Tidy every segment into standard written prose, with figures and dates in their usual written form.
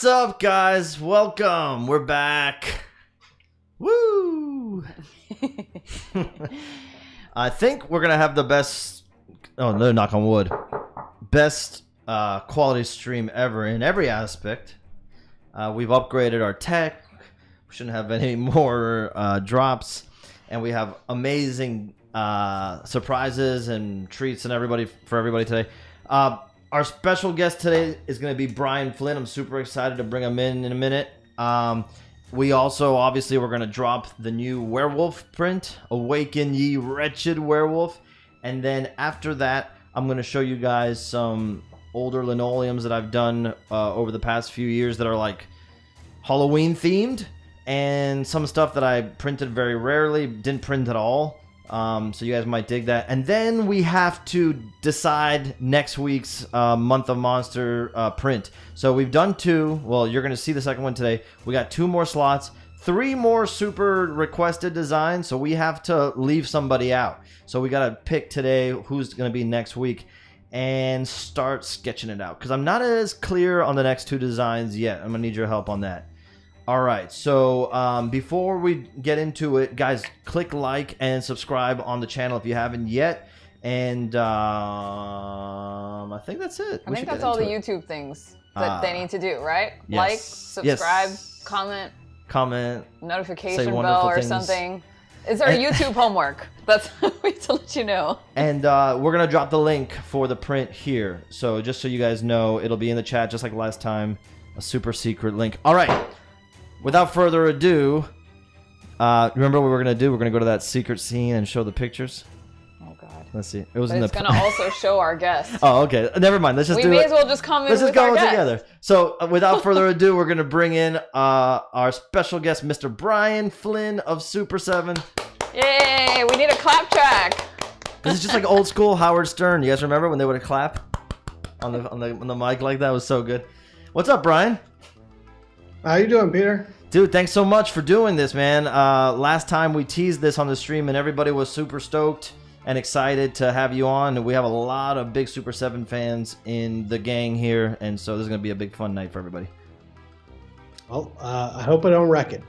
What's up, guys? Welcome. We're back. Woo! I think we're gonna have the best. Oh no! Knock on wood. Best quality stream ever in every aspect. We've upgraded our tech. We shouldn't have any more drops, and we have amazing surprises and treats and for everybody today. Our special guest today is going to be Brian Flynn. I'm super excited to bring him in a minute. We also, obviously, we're going to drop the new Werewolf print, Awaken ye Wretched Werewolf. And then after that, I'm going to show you guys some older linoleums that I've done over the past few years that are like Halloween themed. And some stuff that I printed very rarely, didn't print at all. So you guys might dig that. And then we have to decide next week's Month of Monster print. So we've done 2. Well, you're going to see the second one today. We got 2 more slots, 3 more super requested designs. So we have to leave somebody out. So we got to pick today who's going to be next week and start sketching it out. Because I'm not as clear on the next 2 designs yet. I'm going to need your help on that. All right, so before we get into it, guys, click like and subscribe on the channel if you haven't yet. And I think that's it. I think that's all the YouTube things that they need to do, right? Yes. Like, subscribe, comment, notification bell or something. It's our YouTube homework. That's what we to let you know. And we're going to drop the link for the print here. So just so you guys know, it'll be in the chat just like last time. A super secret link. All right. Without further ado, remember what we're going to do? We're going to go to that secret scene and show the pictures. Oh, God. Let's see. It's going to also show our guests. Oh, okay. Never mind. Let's just do it. We may as well just come in with our guests. Let's just go together. So, without further ado, we're going to bring in our special guest, Mr. Brian Flynn of Super 7. Yay! We need a clap track. This is just like old school Howard Stern. You guys remember when they would clap on the mic like that? It was so good. What's up, Brian? How you doing, Peter? Dude, thanks so much for doing this, man. Last time we teased this on the stream and everybody was super stoked and excited to have you on. And we have a lot of big Super 7 fans in the gang here. And so this is going to be a big fun night for everybody. Well, I hope I don't wreck it.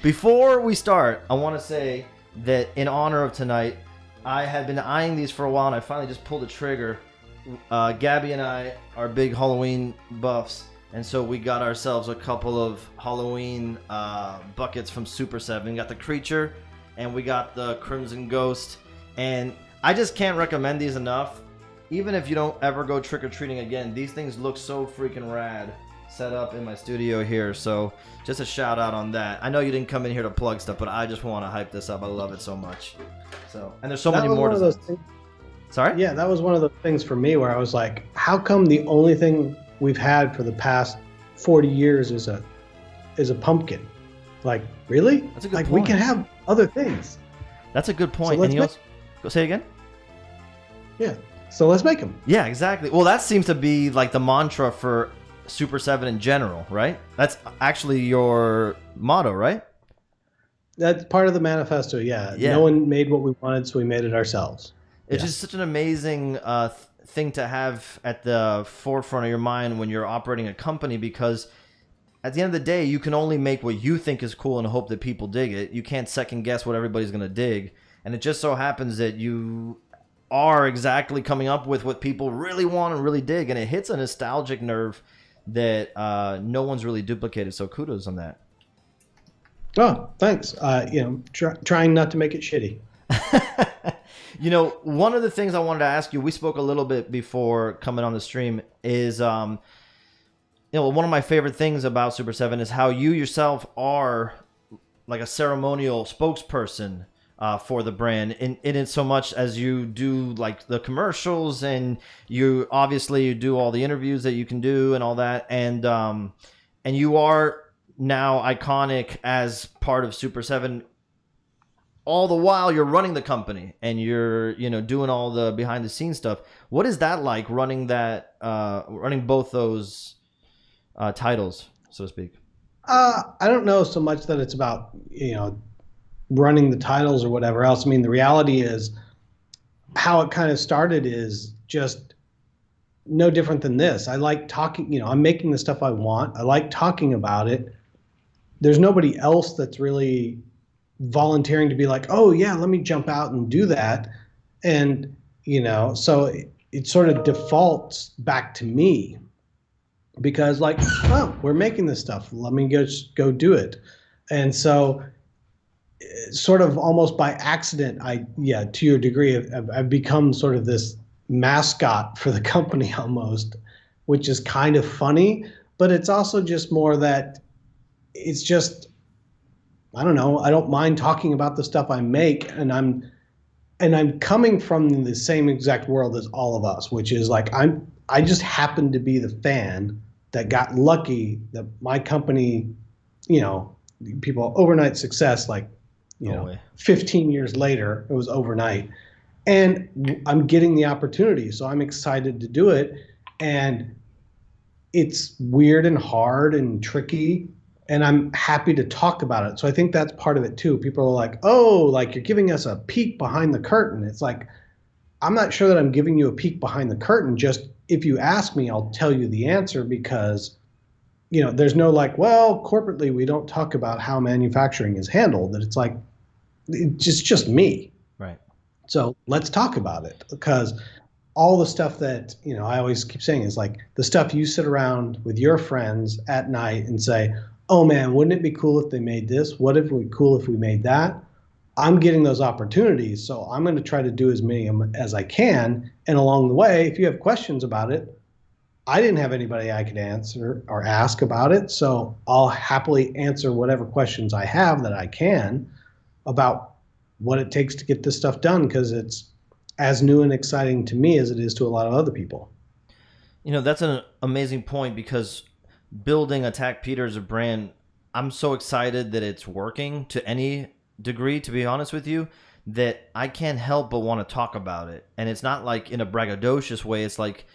Before we start, I want to say that in honor of tonight, I had been eyeing these for a while and I finally just pulled the trigger. Gabby and I are big Halloween buffs. And so we got ourselves a couple of Halloween buckets from Super 7. We got the Creature and we got the Crimson Ghost. And I just can't recommend these enough. Even if you don't ever go trick-or-treating again, these things look so freaking rad set up in my studio here. So just a shout out on that. I know you didn't come in here to plug stuff, but I just want to hype this up. I love it so much. So, and there's so many more designs. Sorry? Yeah, that was one of the things for me where I was like, how come the only thing we've had for the past 40 years is a pumpkin? Like, really? That's a good point. We can have other things. That's a good point. So and you also, go say it again? Yeah. So let's make them. Yeah, exactly. Well, that seems to be like the mantra for Super 7 in general, right? That's actually your motto, right? That's part of the manifesto, yeah. No one made what we wanted, so we made it ourselves. It's just such an amazing thing to have at the forefront of your mind when you're operating a company, because at the end of the day, you can only make what you think is cool and hope that people dig it. You can't second guess what everybody's going to dig. And it just so happens that you are exactly coming up with what people really want and really dig. And it hits a nostalgic nerve that no one's really duplicated. So kudos on that. Oh, thanks. Trying not to make it shitty. You know, one of the things I wanted to ask you, we spoke a little bit before coming on the stream, is, one of my favorite things about Super 7 is how you yourself are like a ceremonial spokesperson for the brand. In it so much as you do like the commercials and you do all the interviews that you can do and all that. And you are now iconic as part of Super 7. All the while you're running the company and you're, doing all the behind the scenes stuff. What is that like running both those titles, so to speak? I don't know so much that it's about, running the titles or whatever else. I mean, the reality is how it kind of started is just no different than this. I like talking, I'm making the stuff I want. I like talking about it. There's nobody else that's really volunteering to be like, oh yeah, let me jump out and do that. And, so it sort of defaults back to me because like, oh, we're making this stuff. Let me go do it. And so sort of almost by accident, to your degree, I've become sort of this mascot for the company almost, which is kind of funny, but it's also just more that it's just, I don't know, I don't mind talking about the stuff I make, and I'm coming from the same exact world as all of us, which is like I just happen to be the fan that got lucky that my company, people overnight success, like 15 years later, it was overnight. And I'm getting the opportunity, so I'm excited to do it. And it's weird and hard and tricky, and I'm happy to talk about it. So I think that's part of it too. People are like, oh, like you're giving us a peek behind the curtain. It's like, I'm not sure that I'm giving you a peek behind the curtain. Just if you ask me, I'll tell you the answer, because there's no like, well, corporately, we don't talk about how manufacturing is handled. That it's like, it's just me. Right. So let's talk about it, because all the stuff that, I always keep saying is like the stuff you sit around with your friends at night and say, oh man, wouldn't it be cool if they made this? What if it would be cool if we made that? I'm getting those opportunities. So I'm going to try to do as many as I can. And along the way, if you have questions about it, I didn't have anybody I could answer or ask about it. So I'll happily answer whatever questions I have that I can about what it takes to get this stuff done, because it's as new and exciting to me as it is to a lot of other people. That's an amazing point, because building Attack Peter as a brand, I'm so excited that it's working to any degree, to be honest with you, that I can't help but want to talk about it. And it's not like in a braggadocious way. It's like,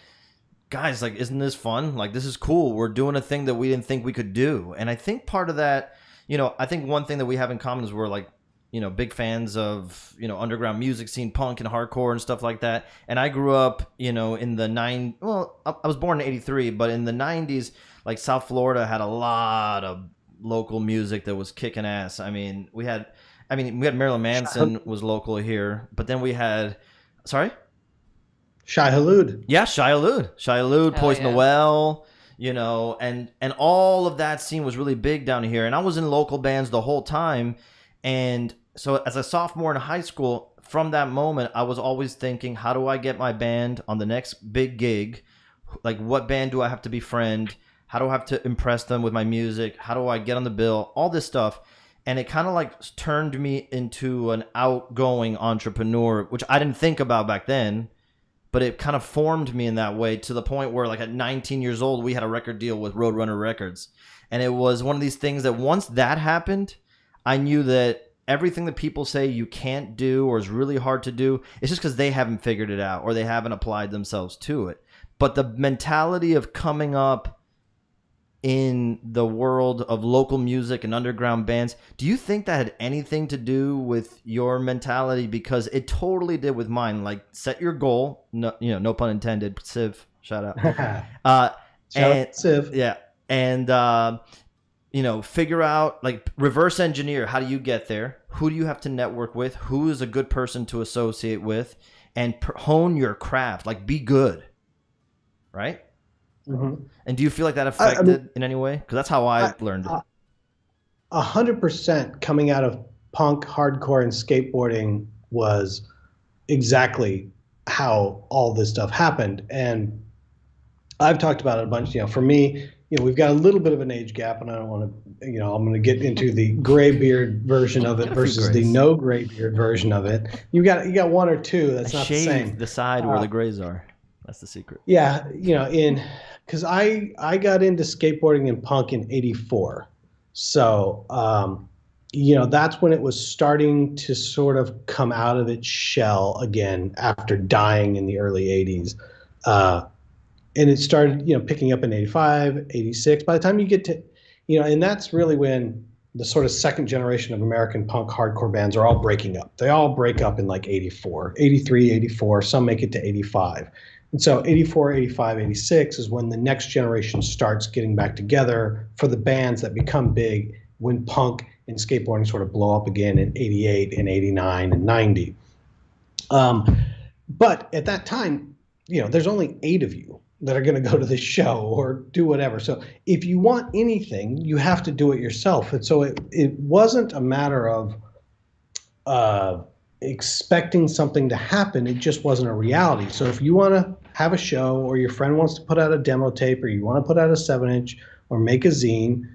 guys, like, isn't this fun? Like, this is cool. We're doing a thing that we didn't think we could do. And I think part of that, I think one thing that we have in common is we're like, big fans of, underground music scene, punk and hardcore and stuff like that. And I grew up, in the I was born in 83, but in the 90s, like South Florida had a lot of local music that was kicking ass. We had Marilyn Manson was local here, but then we had, sorry? Shai Hulud. Yeah, Shai Hulud, Poison the Well, and all of that scene was really big down here. And I was in local bands the whole time. And so as a sophomore in high school, from that moment, I was always thinking, how do I get my band on the next big gig? Like, what band do I have to befriend? How do I have to impress them with my music? How do I get on the bill? All this stuff. And it kind of like turned me into an outgoing entrepreneur, which I didn't think about back then, but it kind of formed me in that way, to the point where like at 19 years old, we had a record deal with Roadrunner Records. And it was one of these things that once that happened, I knew that everything that people say you can't do or is really hard to do, it's just because they haven't figured it out or they haven't applied themselves to it. But the mentality of coming up in the world of local music and underground bands, do you think that had anything to do with your mentality? Because it totally did with mine. Like, set your goal, no pun intended, Civ, shout out. Shout out Civ. Yeah. And figure out, like, reverse engineer, how do you get there? Who do you have to network with? Who is a good person to associate with? And hone your craft, like, be good, right? Mm-hmm. And do you feel like that affected in any way? Because that's how I learned it. 100% coming out of punk, hardcore, and skateboarding was exactly how all this stuff happened. And I've talked about it a bunch. For me, we've got a little bit of an age gap, and I don't want to, I'm going to get into the gray beard version of it versus the no gray beard version of it. You got one or two. That's not the same. The side where the grays are. That's the secret. Yeah, because I got into skateboarding and punk in '84, so that's when it was starting to sort of come out of its shell again after dying in the early '80s. And it started, picking up in 85, 86. By the time you get to, and that's really when the sort of second generation of American punk hardcore bands are all breaking up. They all break up in like 84, 83, 84. Some make it to 85. And so 84, 85, 86 is when the next generation starts getting back together for the bands that become big when punk and skateboarding sort of blow up again in 88 and 89 and 90. But at that time, there's only 8 of you that are going to go to this show or do whatever. So if you want anything, you have to do it yourself. And so it wasn't a matter of expecting something to happen. It just wasn't a reality. So if you want to have a show, or your friend wants to put out a demo tape, or you want to put out a 7-inch or make a zine,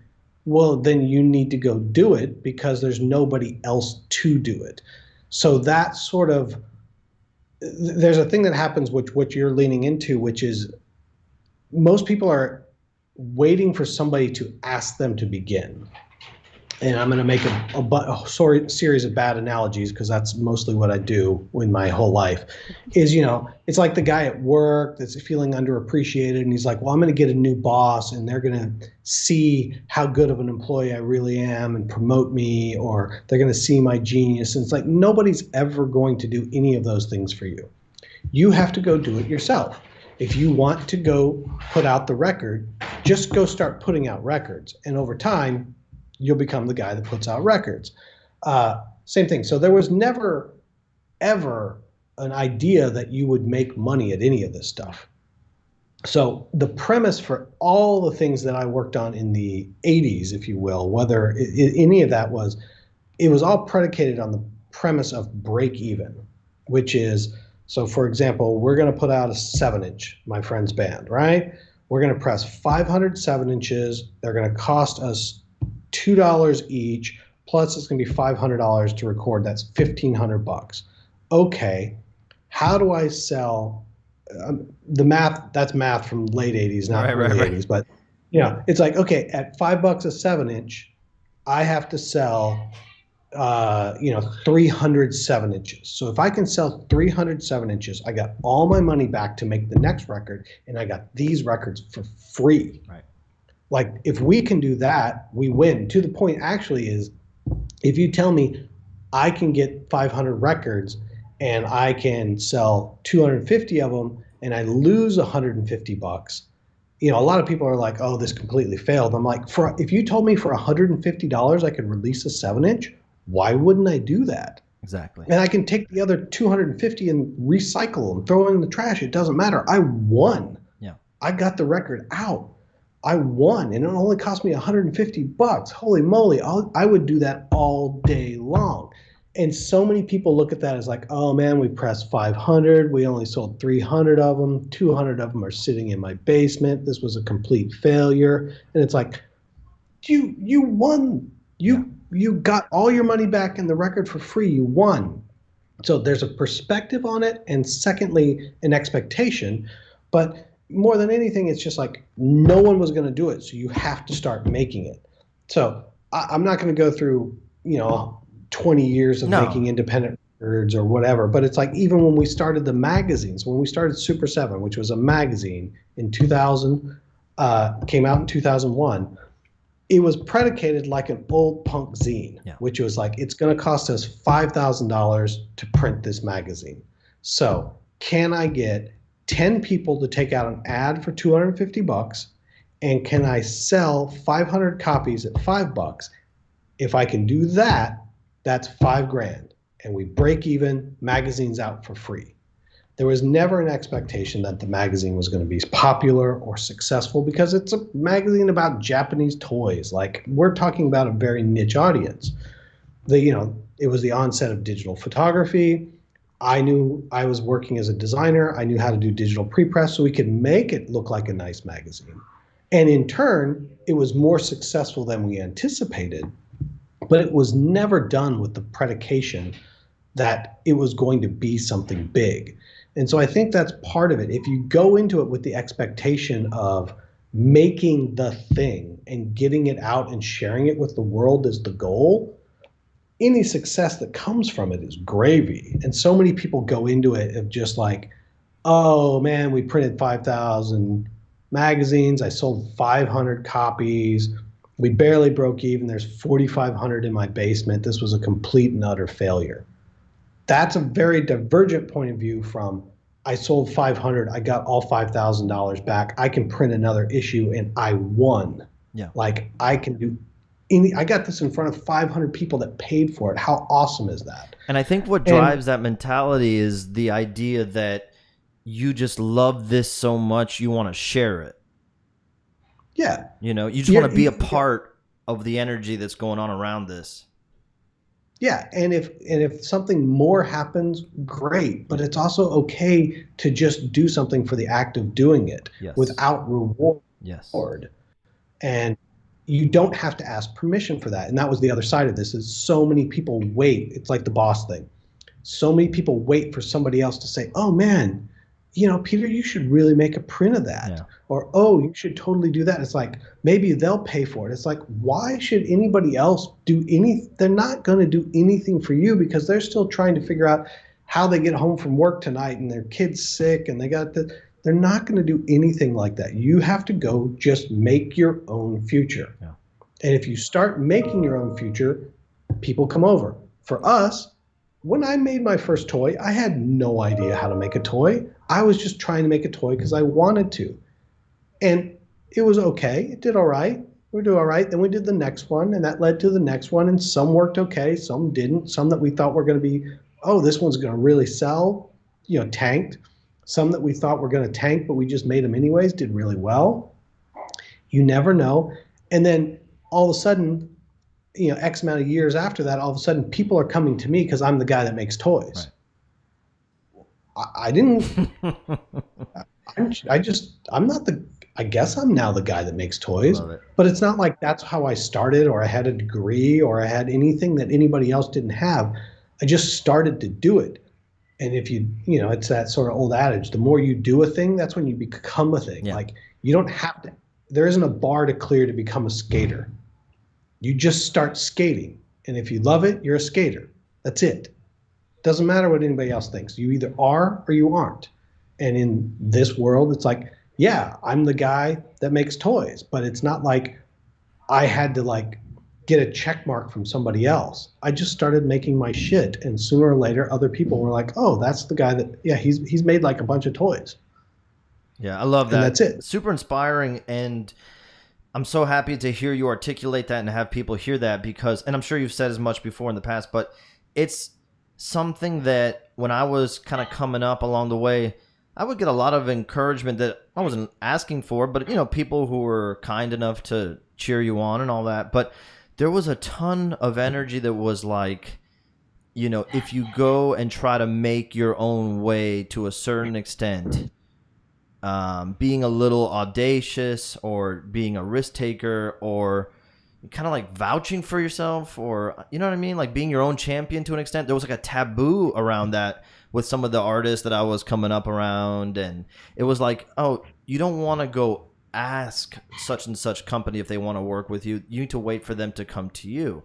well, then you need to go do it because there's nobody else to do it. So that sort of, there's a thing that happens, which what you're leaning into, which is most people are waiting for somebody to ask them to begin. And I'm going to make a series of bad analogies because that's mostly what I do in my whole life. Is, it's like the guy at work that's feeling underappreciated, and he's like, well, I'm going to get a new boss, and they're going to see how good of an employee I really am and promote me, or they're going to see my genius. And it's like nobody's ever going to do any of those things for you. You have to go do it yourself. If you want to go put out the record, just go start putting out records. And over time, you'll become the guy that puts out records. Same thing. So there was never, ever an idea that you would make money at any of this stuff. So the premise for all the things that I worked on in the 80s, if you will, whether any of that was, it was all predicated on the premise of break even, which is, so for example, we're going to put out a 7-inch, my friend's band, right? We're going to press 500 7-inches. They're going to cost us $2 each, plus it's going to be $500 to record. That's $1,500. Okay, how do I sell the math? That's math from late 80s, not early 80s. But it's like, okay, at $5 a 7-inch, I have to sell 300 7-inches. So if I can sell 300 7-inches, I got all my money back to make the next record, and I got these records for free. Right. Like, if we can do that, we win. To the point actually is, if you tell me I can get 500 records and I can sell 250 of them and I lose $150, a lot of people are like, oh, this completely failed. I'm like, if you told me for $150 I could release a 7-inch, why wouldn't I do that? Exactly. And I can take the other 250 and recycle them, throw them in the trash. It doesn't matter. I won. Yeah. I got the record out. I won, and it only cost me $150. Holy moly, I would do that all day long. And so many people look at that as like, oh man, we pressed 500. We only sold 300 of them. 200 of them are sitting in my basement. This was a complete failure. And it's like, you won. You got all your money back in the record for free. You won. So there's a perspective on it, and secondly, an expectation. But more than anything, it's just like no one was going to do it, so you have to start making it. So I'm not going to go through 20 years of making independent records or whatever, but it's like even when we started the magazines, when we started Super 7, which was a magazine in 2000, came out in 2001, it was predicated like an old punk zine, which was like, it's going to cost us $5,000 to print this magazine. So can I get 10 people to take out an ad for $250, and can I sell 500 copies at $5? If I can do that, that's $5,000, and we break even, magazine's out for free. There was never an expectation that the magazine was going to be popular or successful because it's a magazine about Japanese toys. Like, we're talking about a very niche audience. It was the onset of digital photography. I knew I was working as a designer. I knew how to do digital pre-press, so we could make it look like a nice magazine. And in turn, it was more successful than we anticipated, but it was never done with the predication that it was going to be something big. And so I think that's part of it. If you go into it with the expectation of making the thing and getting it out and sharing it with the world as the goal, any success that comes from it is gravy. And so many people go into it of just like, oh man, we printed 5,000 magazines. I sold 500 copies. We barely broke even. There's 4,500 in my basement. This was a complete and utter failure. That's a very divergent point of view from, I sold 500. I got all $5,000 back. I can print another issue and I won. Yeah. Like I can do I got this in front of 500 people that paid for it. How awesome is that? And I think what drives that mentality is the idea that you just love this so much you want to share it. Yeah. You know, you just want to be a part of the energy that's going on around this. Yeah, and if something more happens, great. But it's also okay to just do something for the act of doing it without reward. Yes. And you don't have to ask permission for that. And that was the other side of this, is so many people wait. It's like the boss thing. So many people wait for somebody else to say, oh man, you know, Peter, you should really make a print of that. Yeah. Or, oh, you should totally do that. It's like, maybe they'll pay for it. It's like, why should anybody else do anything? They're not going to do anything for you because they're still trying to figure out how they get home from work tonight and their kid's sick and they got they're not going to do anything like that. You have to go just make your own future. Yeah. And if you start making your own future, people come over. For us, when I made my first toy, I had no idea how to make a toy. I was just trying to make a toy because I wanted to. And it was okay. It did all right. We did all right. Then we did the next one, and that led to the next one. And some worked okay, some didn't. Some that we thought were going to be, oh, this one's going to really sell, you know, tanked. Some that we thought were going to tank, but we just made them anyways, did really well. You never know. And then all of a sudden, you know, X amount of years after that, all of a sudden people are coming to me because I'm the guy that makes toys. Right. I didn't, I'm not the, I guess I'm now the guy that makes toys, but it's not like that's how I started or I had a degree or I had anything that anybody else didn't have. I just started to do it. And if you know, it's that sort of old adage, the more you do a thing, that's when you become a thing. Yeah. Like you don't have to, there isn't a bar to clear to become a skater. You just start skating. And if you love it, you're a skater. That's it. Doesn't matter what anybody else thinks. You either are or you aren't. And in this world, it's like, yeah, I'm the guy that makes toys, but it's not like I had to like get a check mark from somebody else. I just started making my shit. And sooner or later, other people were like, oh, that's the guy that, yeah, he's made like a bunch of toys. Yeah, I love that. And that's it. Super inspiring. And I'm so happy to hear you articulate that and have people hear that because, and I'm sure you've said as much before in the past, but it's something that when I was kind of coming up along the way, I would get a lot of encouragement that I wasn't asking for, but, you know, people who were kind enough to cheer you on and all that. But there was a ton of energy that was like, you know, if you go and try to make your own way to a certain extent, being a little audacious or being a risk taker or kind of like vouching for yourself or, you know what I mean? Like being your own champion to an extent. There was like a taboo around that with some of the artists that I was coming up around. And it was like, oh, you don't want to go ask such and such company if they want to work with you. You need to wait for them to come to you.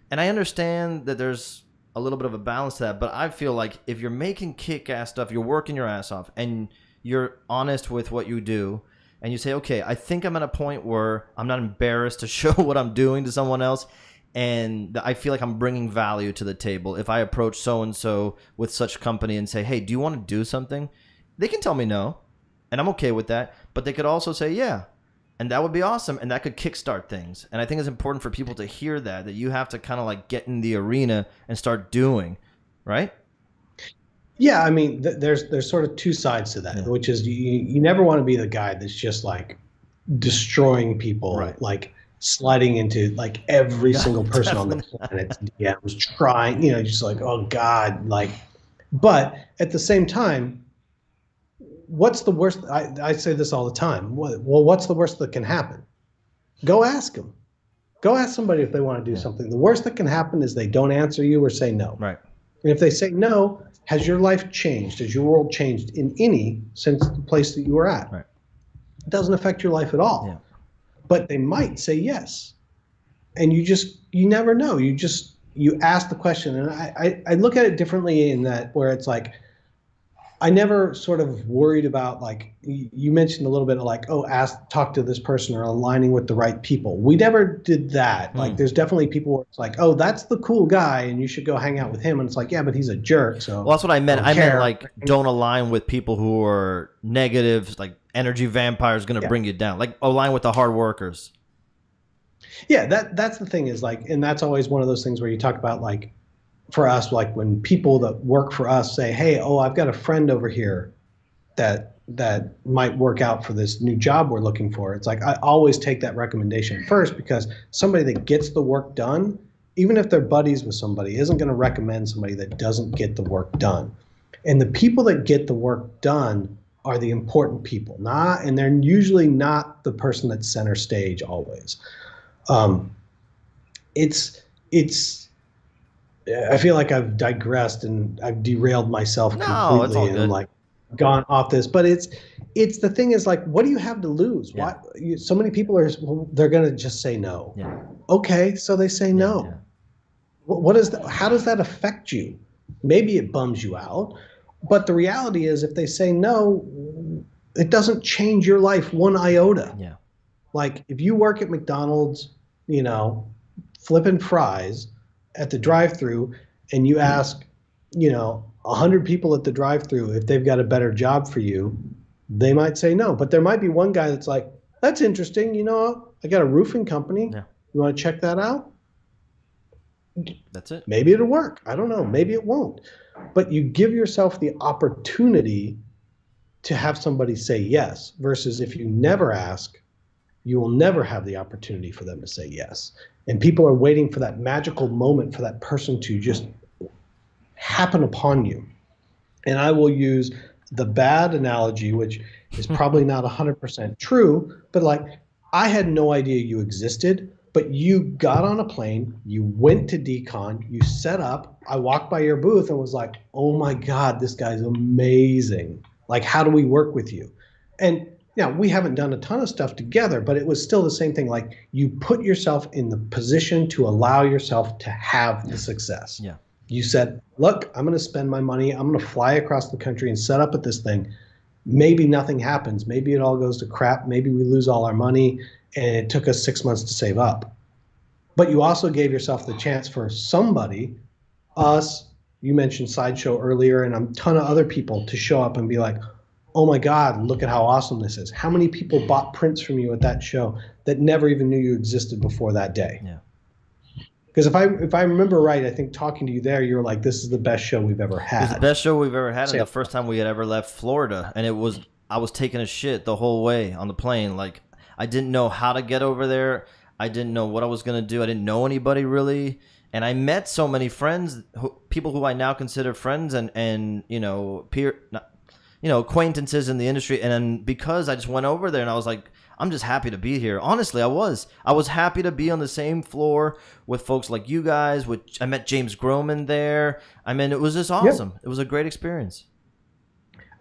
And I understand that there's a little bit of a balance to that, but I feel like if you're making kick-ass stuff, you're working your ass off and you're honest with what you do and you say, okay, I think I'm at a point where I'm not embarrassed to show what I'm doing to someone else. And I feel like I'm bringing value to the table. If I approach so-and-so with such company and say, hey, do you want to do something? They can tell me no, and I'm okay with that. But they could also say, yeah, and that would be awesome. And that could kickstart things. And I think it's important for people to hear that you have to kind of like get in the arena and start doing, right? Yeah, I mean, there's sort of two sides to that, which is you never want to be the guy that's just like destroying people, right? Like sliding into like every single person on the planet's DMs, trying, you know, just like, oh God, like, but at the same time, what's the worst? I say this all the time. Well, what's the worst that can happen? Go ask them. Go ask somebody if they want to do something. The worst that can happen is they don't answer you or say no. Right. And if they say no, has your life changed? Has your world changed in any since the place that you were at? Right. It doesn't affect your life at all. Yeah. But they might say yes. And you never know. You ask the question. And I look at it differently in that where it's like, I never sort of worried about, like you mentioned a little bit of like, oh, talk to this person or aligning with the right people. We never did that. Like there's definitely people where it's like, oh, that's the cool guy and you should go hang out with him. And it's like, yeah, but he's a jerk. So well, that's what I meant. I meant like don't align with people who are negative, like energy vampires going to bring you down. Like align with the hard workers. Yeah, that's the thing is like, and that's always one of those things where you talk about like, for us, like when people that work for us say, hey, oh, I've got a friend over here that might work out for this new job we're looking for. It's like I always take that recommendation first, because somebody that gets the work done, even if they're buddies with somebody, isn't going to recommend somebody that doesn't get the work done. And the people that get the work done are the important people, and they're usually not the person that's center stage always. I feel like I've digressed and I've derailed myself completely and like gone off this, but it's the thing is like, what do you have to lose? Yeah. Why so many people they're going to just say no. Yeah. Okay. So they say no. Yeah. What is how does that affect you? Maybe it bums you out, but the reality is if they say no, it doesn't change your life one iota. Yeah. Like if you work at McDonald's, flipping fries at the drive-thru and you ask, 100 people at the drive-thru if they've got a better job for you, they might say no. But there might be one guy that's like, that's interesting. I got a roofing company. Yeah. You want to check that out? That's it. Maybe it'll work. I don't know. Maybe it won't. But you give yourself the opportunity to have somebody say yes, versus if you never ask, you will never have the opportunity for them to say yes. And people are waiting for that magical moment for that person to just happen upon you. And I will use the bad analogy, which is probably not 100% true, but like I had no idea you existed, but you got on a plane, you went to decon, you set up, I walked by your booth and was like, oh my God, this guy's amazing. Like, how do we work with you? And we haven't done a ton of stuff together, but it was still the same thing. Like you put yourself in the position to allow yourself to have the success. Yeah. You said, look, I'm going to spend my money. I'm going to fly across the country and set up at this thing. Maybe nothing happens. Maybe it all goes to crap. Maybe we lose all our money and it took us 6 months to save up. But you also gave yourself the chance for somebody, us, you mentioned Sideshow earlier, and a ton of other people to show up and be like, oh my God, look at how awesome this is. How many people bought prints from you at that show that never even knew you existed before that day? Yeah. Because if I remember right, I think talking to you there, you were like, this is the best show we've ever had. It's the best show we've ever had, and the first time we had ever left Florida. And I was taking a shit the whole way on the plane. Like, I didn't know how to get over there. I didn't know what I was going to do. I didn't know anybody really. And I met so many friends, people who I now consider friends and acquaintances in the industry. And then because I just went over there and I was like, I'm just happy to be here. Honestly, I was happy to be on the same floor with folks like you guys. I met James Groman there. I mean, it was just awesome. Yep. It was a great experience.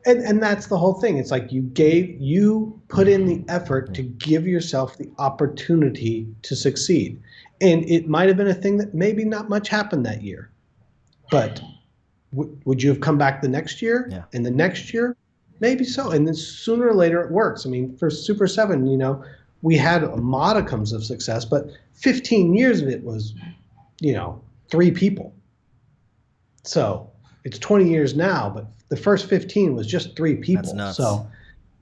And that's the whole thing. It's like you put in the effort to give yourself the opportunity to succeed. And it might have been a thing that maybe not much happened that year. But would you have come back the next year? Yeah. And the next year? Maybe so. And then sooner or later it works. I mean, for Super 7, we had modicums of success, but 15 years of it was, 3 people. So it's 20 years now, but the first 15 was just 3 people. That's nuts. So,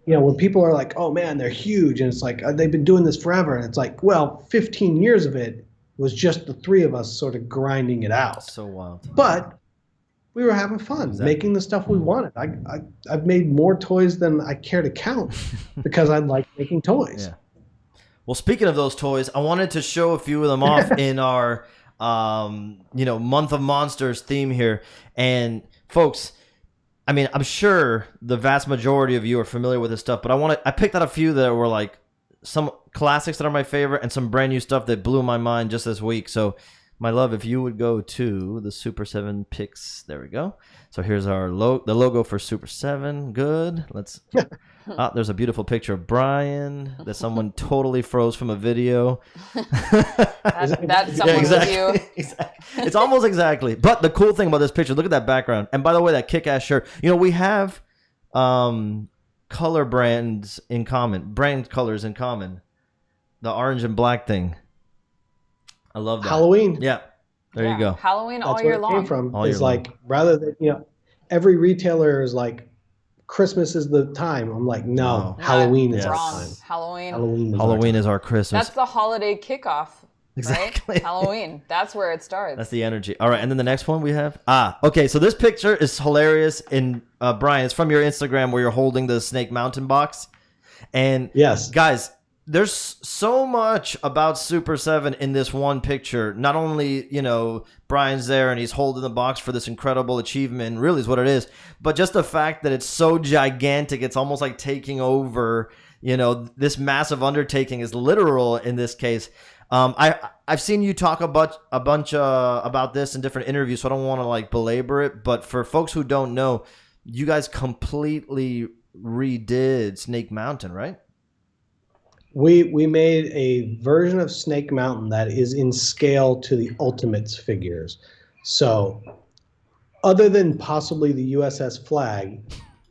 when people are like, oh man, they're huge. And it's like, they've been doing this forever. And it's like, well, 15 years of it was just the 3 of us sort of grinding it out. So wild. But we were having fun, making the stuff we wanted. I've made more toys than I care to count because I like making toys. Yeah. Well, speaking of those toys, I wanted to show a few of them off in our, Month of Monsters theme here. And folks, I mean, I'm sure the vast majority of you are familiar with this stuff, but I picked out a few that were like some classics that are my favorite and some brand new stuff that blew my mind just this week. So My love, if you would go to the Super 7 pics. There we go. So here's our the logo for Super 7. Good. Let's. There's a beautiful picture of Brian that someone totally froze from a video. That's someone exactly. with you. Exactly. It's almost exactly. But the cool thing about this picture, look at that background. And by the way, that kick-ass shirt. We have color brands in common, brand colors in common. The orange and black thing. I love that. Halloween. Yeah. There you go. Halloween That's all where year it long. came from. All It's year like, rather than, every retailer is like, Christmas is the time. I'm like, no, Halloween is our time. Halloween is our Christmas. That's the holiday kickoff. Exactly. Right? Halloween. That's where it starts. That's the energy. All right, and then the next one we have. Okay. So this picture is hilarious. And Brian, it's from your Instagram where you're holding the Snake Mountain box. And yes, guys, there's so much about Super 7 in this one picture. Not only, Brian's there and he's holding the box for this incredible achievement, really is what it is, but just the fact that it's so gigantic, it's almost like taking over, this massive undertaking is literal in this case. I've seen you talk about a bunch about this in different interviews, so I don't want to belabor it, but for folks who don't know, you guys completely redid Snake Mountain, right? We made a version of Snake Mountain that is in scale to the Ultimates figures. So other than possibly the USS Flag,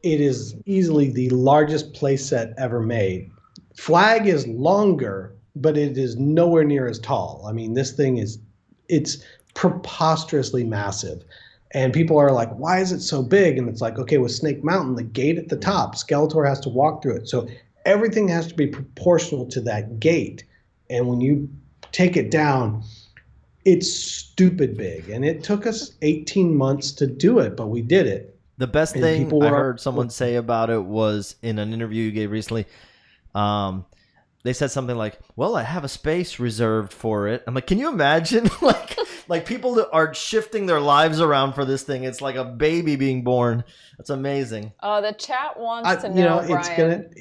it is easily the largest playset ever made. Flag is longer, but it is nowhere near as tall. I mean, this thing it's preposterously massive. And people are like, why is it so big? And it's like, okay, with Snake Mountain, the gate at the top, Skeletor has to walk through it. So everything has to be proportional to that gate. And when you take it down, it's stupid big. And it took us 18 months to do it, but we did it. The best thing I heard someone say about it was in an interview you gave recently. They said something like, well, I have a space reserved for it. I'm like, can you imagine? like people that are shifting their lives around for this thing. It's like a baby being born. That's amazing. The chat wants to know, Brian.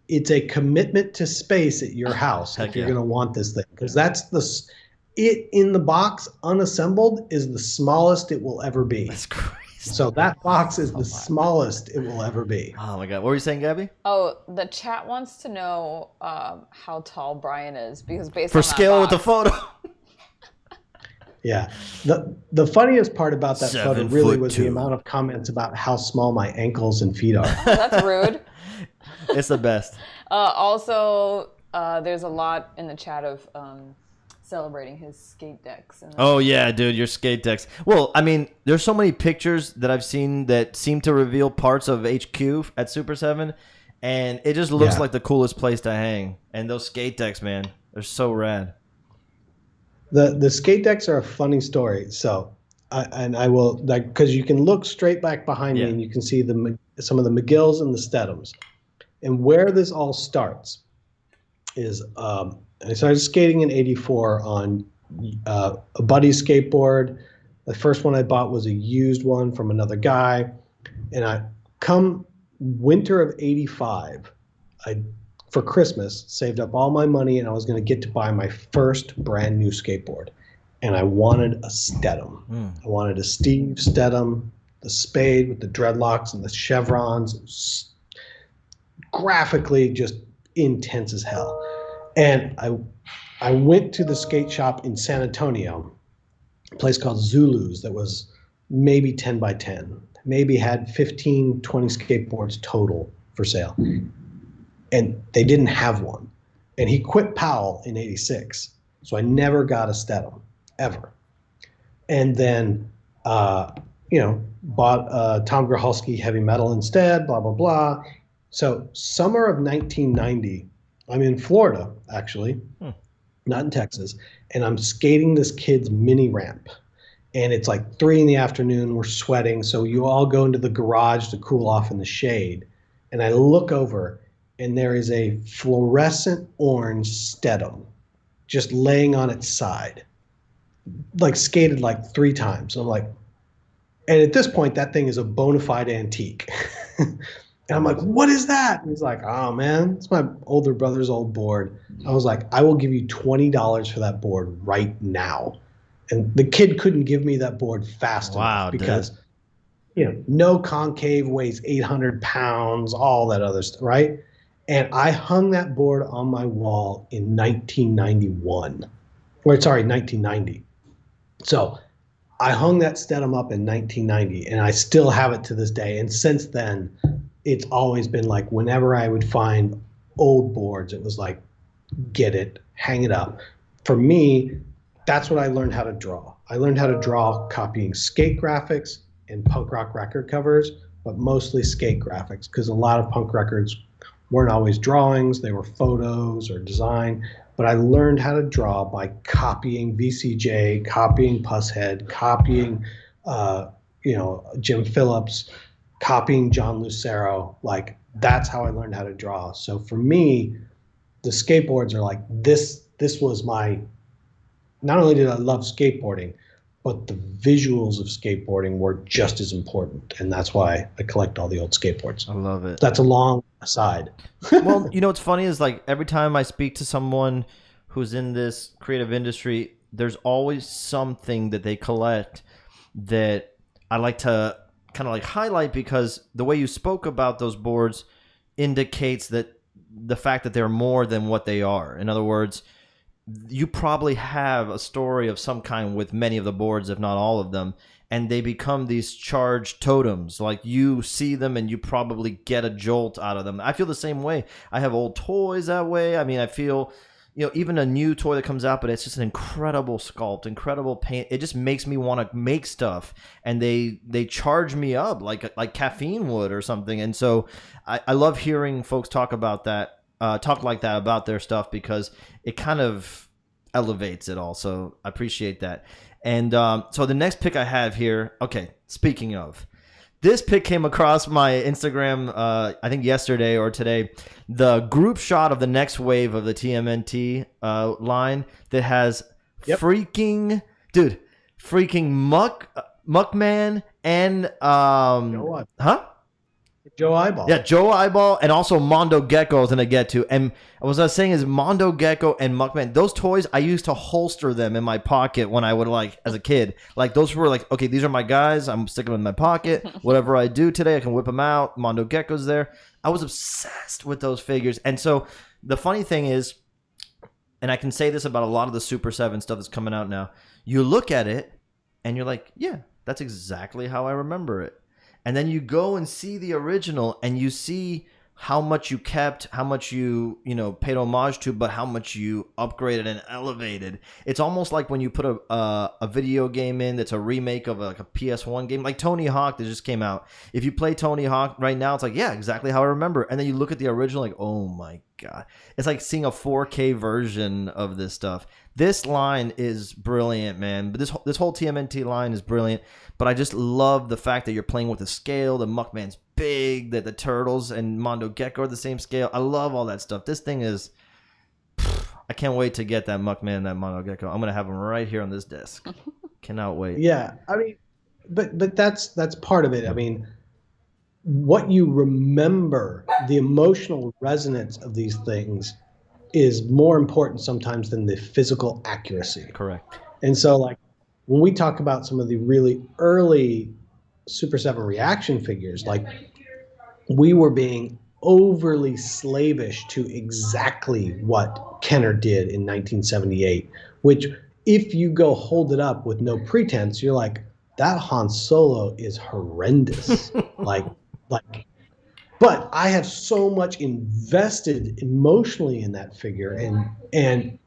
It's a commitment to space at your house if you're going to want this thing. Because that's it in the box, unassembled, is the smallest it will ever be. That's crazy. So that box is the smallest it will ever be. Oh my God. What were you saying, Gabby? Oh, the chat wants to know how tall Brian is, because based for on scale with the photo. Yeah. The funniest part about that photo really was the amount of comments about how small my ankles and feet are. Oh, that's rude. It's the best. Also, there's a lot in the chat of celebrating his skate decks. Oh yeah, dude, your skate decks. Well, I mean, there's so many pictures that I've seen that seem to reveal parts of HQ at Super 7, and it just looks like the coolest place to hang. And those skate decks, man, they're so rad. The skate decks are a funny story. So, I will, because you can look straight back behind me and you can see some of the McGills and the Stedhams. And where this all starts is I started skating in '84 on a buddy's skateboard. The first one I bought was a used one from another guy. And come winter of '85, for Christmas, saved up all my money, and I was going to get to buy my first brand new skateboard. And I wanted a Stedham. I wanted a Steve Stedham, the Spade with the dreadlocks and the chevrons. It was graphically just intense as hell. And I went to the skate shop in San Antonio, a place called Zulu's that was maybe 10 by 10, maybe had 15, 20 skateboards total for sale. And they didn't have one. And he quit Powell in '86. So I never got a Stedham, ever. And then, bought Tom Groholski Heavy Metal instead, blah, blah, blah. So summer of 1990, I'm in Florida, actually, not in Texas, and I'm skating this kid's mini ramp. And it's like 3 PM, we're sweating, so you all go into the garage to cool off in the shade. And I look over, and there is a fluorescent orange Stedham just laying on its side, like skated like 3 times. So I'm like, and at this point, that thing is a bona fide antique. And I'm like, what is that? And he's like, oh man, it's my older brother's old board. I was like, I will give you $20 for that board right now. And the kid couldn't give me that board fast enough because, no concave weighs 800 pounds, all that other stuff, right? And I hung that board on my wall in 1990. So I hung that Steadham up in 1990, and I still have it to this day. And since then, it's always been like whenever I would find old boards, it was like, get it, hang it up. For me, that's what I learned how to draw. I learned how to draw copying skate graphics and punk rock record covers, but mostly skate graphics, because a lot of punk records weren't always drawings, they were photos or design. But I learned how to draw by copying VCJ, copying Pusshead, copying Jim Phillips, copying John Lucero. Like, that's how I learned how to draw. So for me, the skateboards are like this was my, not only did I love skateboarding, but the visuals of skateboarding were just as important. And that's why I collect all the old skateboards. I love it. That's a long aside. Well, what's funny is like every time I speak to someone who's in this creative industry, there's always something that they collect that I like to kind of like highlight, because the way you spoke about those boards indicates that the fact that they're more than what they are. In other words, you probably have a story of some kind with many of the boards, if not all of them, and they become these charged totems. Like, you see them and you probably get a jolt out of them. I feel the same way. I have old toys that way. I mean, I feel, even a new toy that comes out, but it's just an incredible sculpt, incredible paint. It just makes me want to make stuff, and they charge me up like caffeine would or something. And so I love hearing folks talk about that. Talk like that about their stuff, because it kind of elevates it all. So I appreciate that. And so the next pick I have here, okay, speaking of, this pick came across my Instagram, I think yesterday or today, the group shot of the next wave of the TMNT line that has freaking Muckman and Joe Eyeball. Yeah, Joe Eyeball, and also Mondo Gecko I was going to get to. And what I was saying is Mondo Gecko and Muckman, those toys, I used to holster them in my pocket when I would, as a kid. Like, those were like, okay, these are my guys. I'm sticking them in my pocket. Whatever I do today, I can whip them out. Mondo Gecko's there. I was obsessed with those figures. And so the funny thing is, and I can say this about a lot of the Super 7 stuff that's coming out now, you look at it and you're like, yeah, that's exactly how I remember it. And then you go and see the original, and you see how much you kept, how much you paid homage to, but how much you upgraded and elevated. It's almost like when you put a video game in that's a remake of a PS1 game, like Tony Hawk that just came out. If you play Tony Hawk right now, it's like, yeah, exactly how I remember. And then you look at the original, like, oh my God. It's like seeing a 4K version of this stuff. This line is brilliant, man. But this whole TMNT line is brilliant. But I just love the fact that you're playing with the scale. The Muckman's big. That the Turtles and Mondo Gecko are the same scale. I love all that stuff. This thing is... I can't wait to get that Muckman, that Mondo Gecko. I'm going to have them right here on this desk. Cannot wait. Yeah, I mean, but that's part of it. I mean, what you remember, the emotional resonance of these things is more important sometimes than the physical accuracy. Correct. And so, like, when we talk about some of the really early Super 7 reaction figures, like, we were being overly slavish to exactly what Kenner did in 1978, which, if you go hold it up with no pretense, you're like, that Han Solo is horrendous. like, but I have so much invested emotionally in that figure and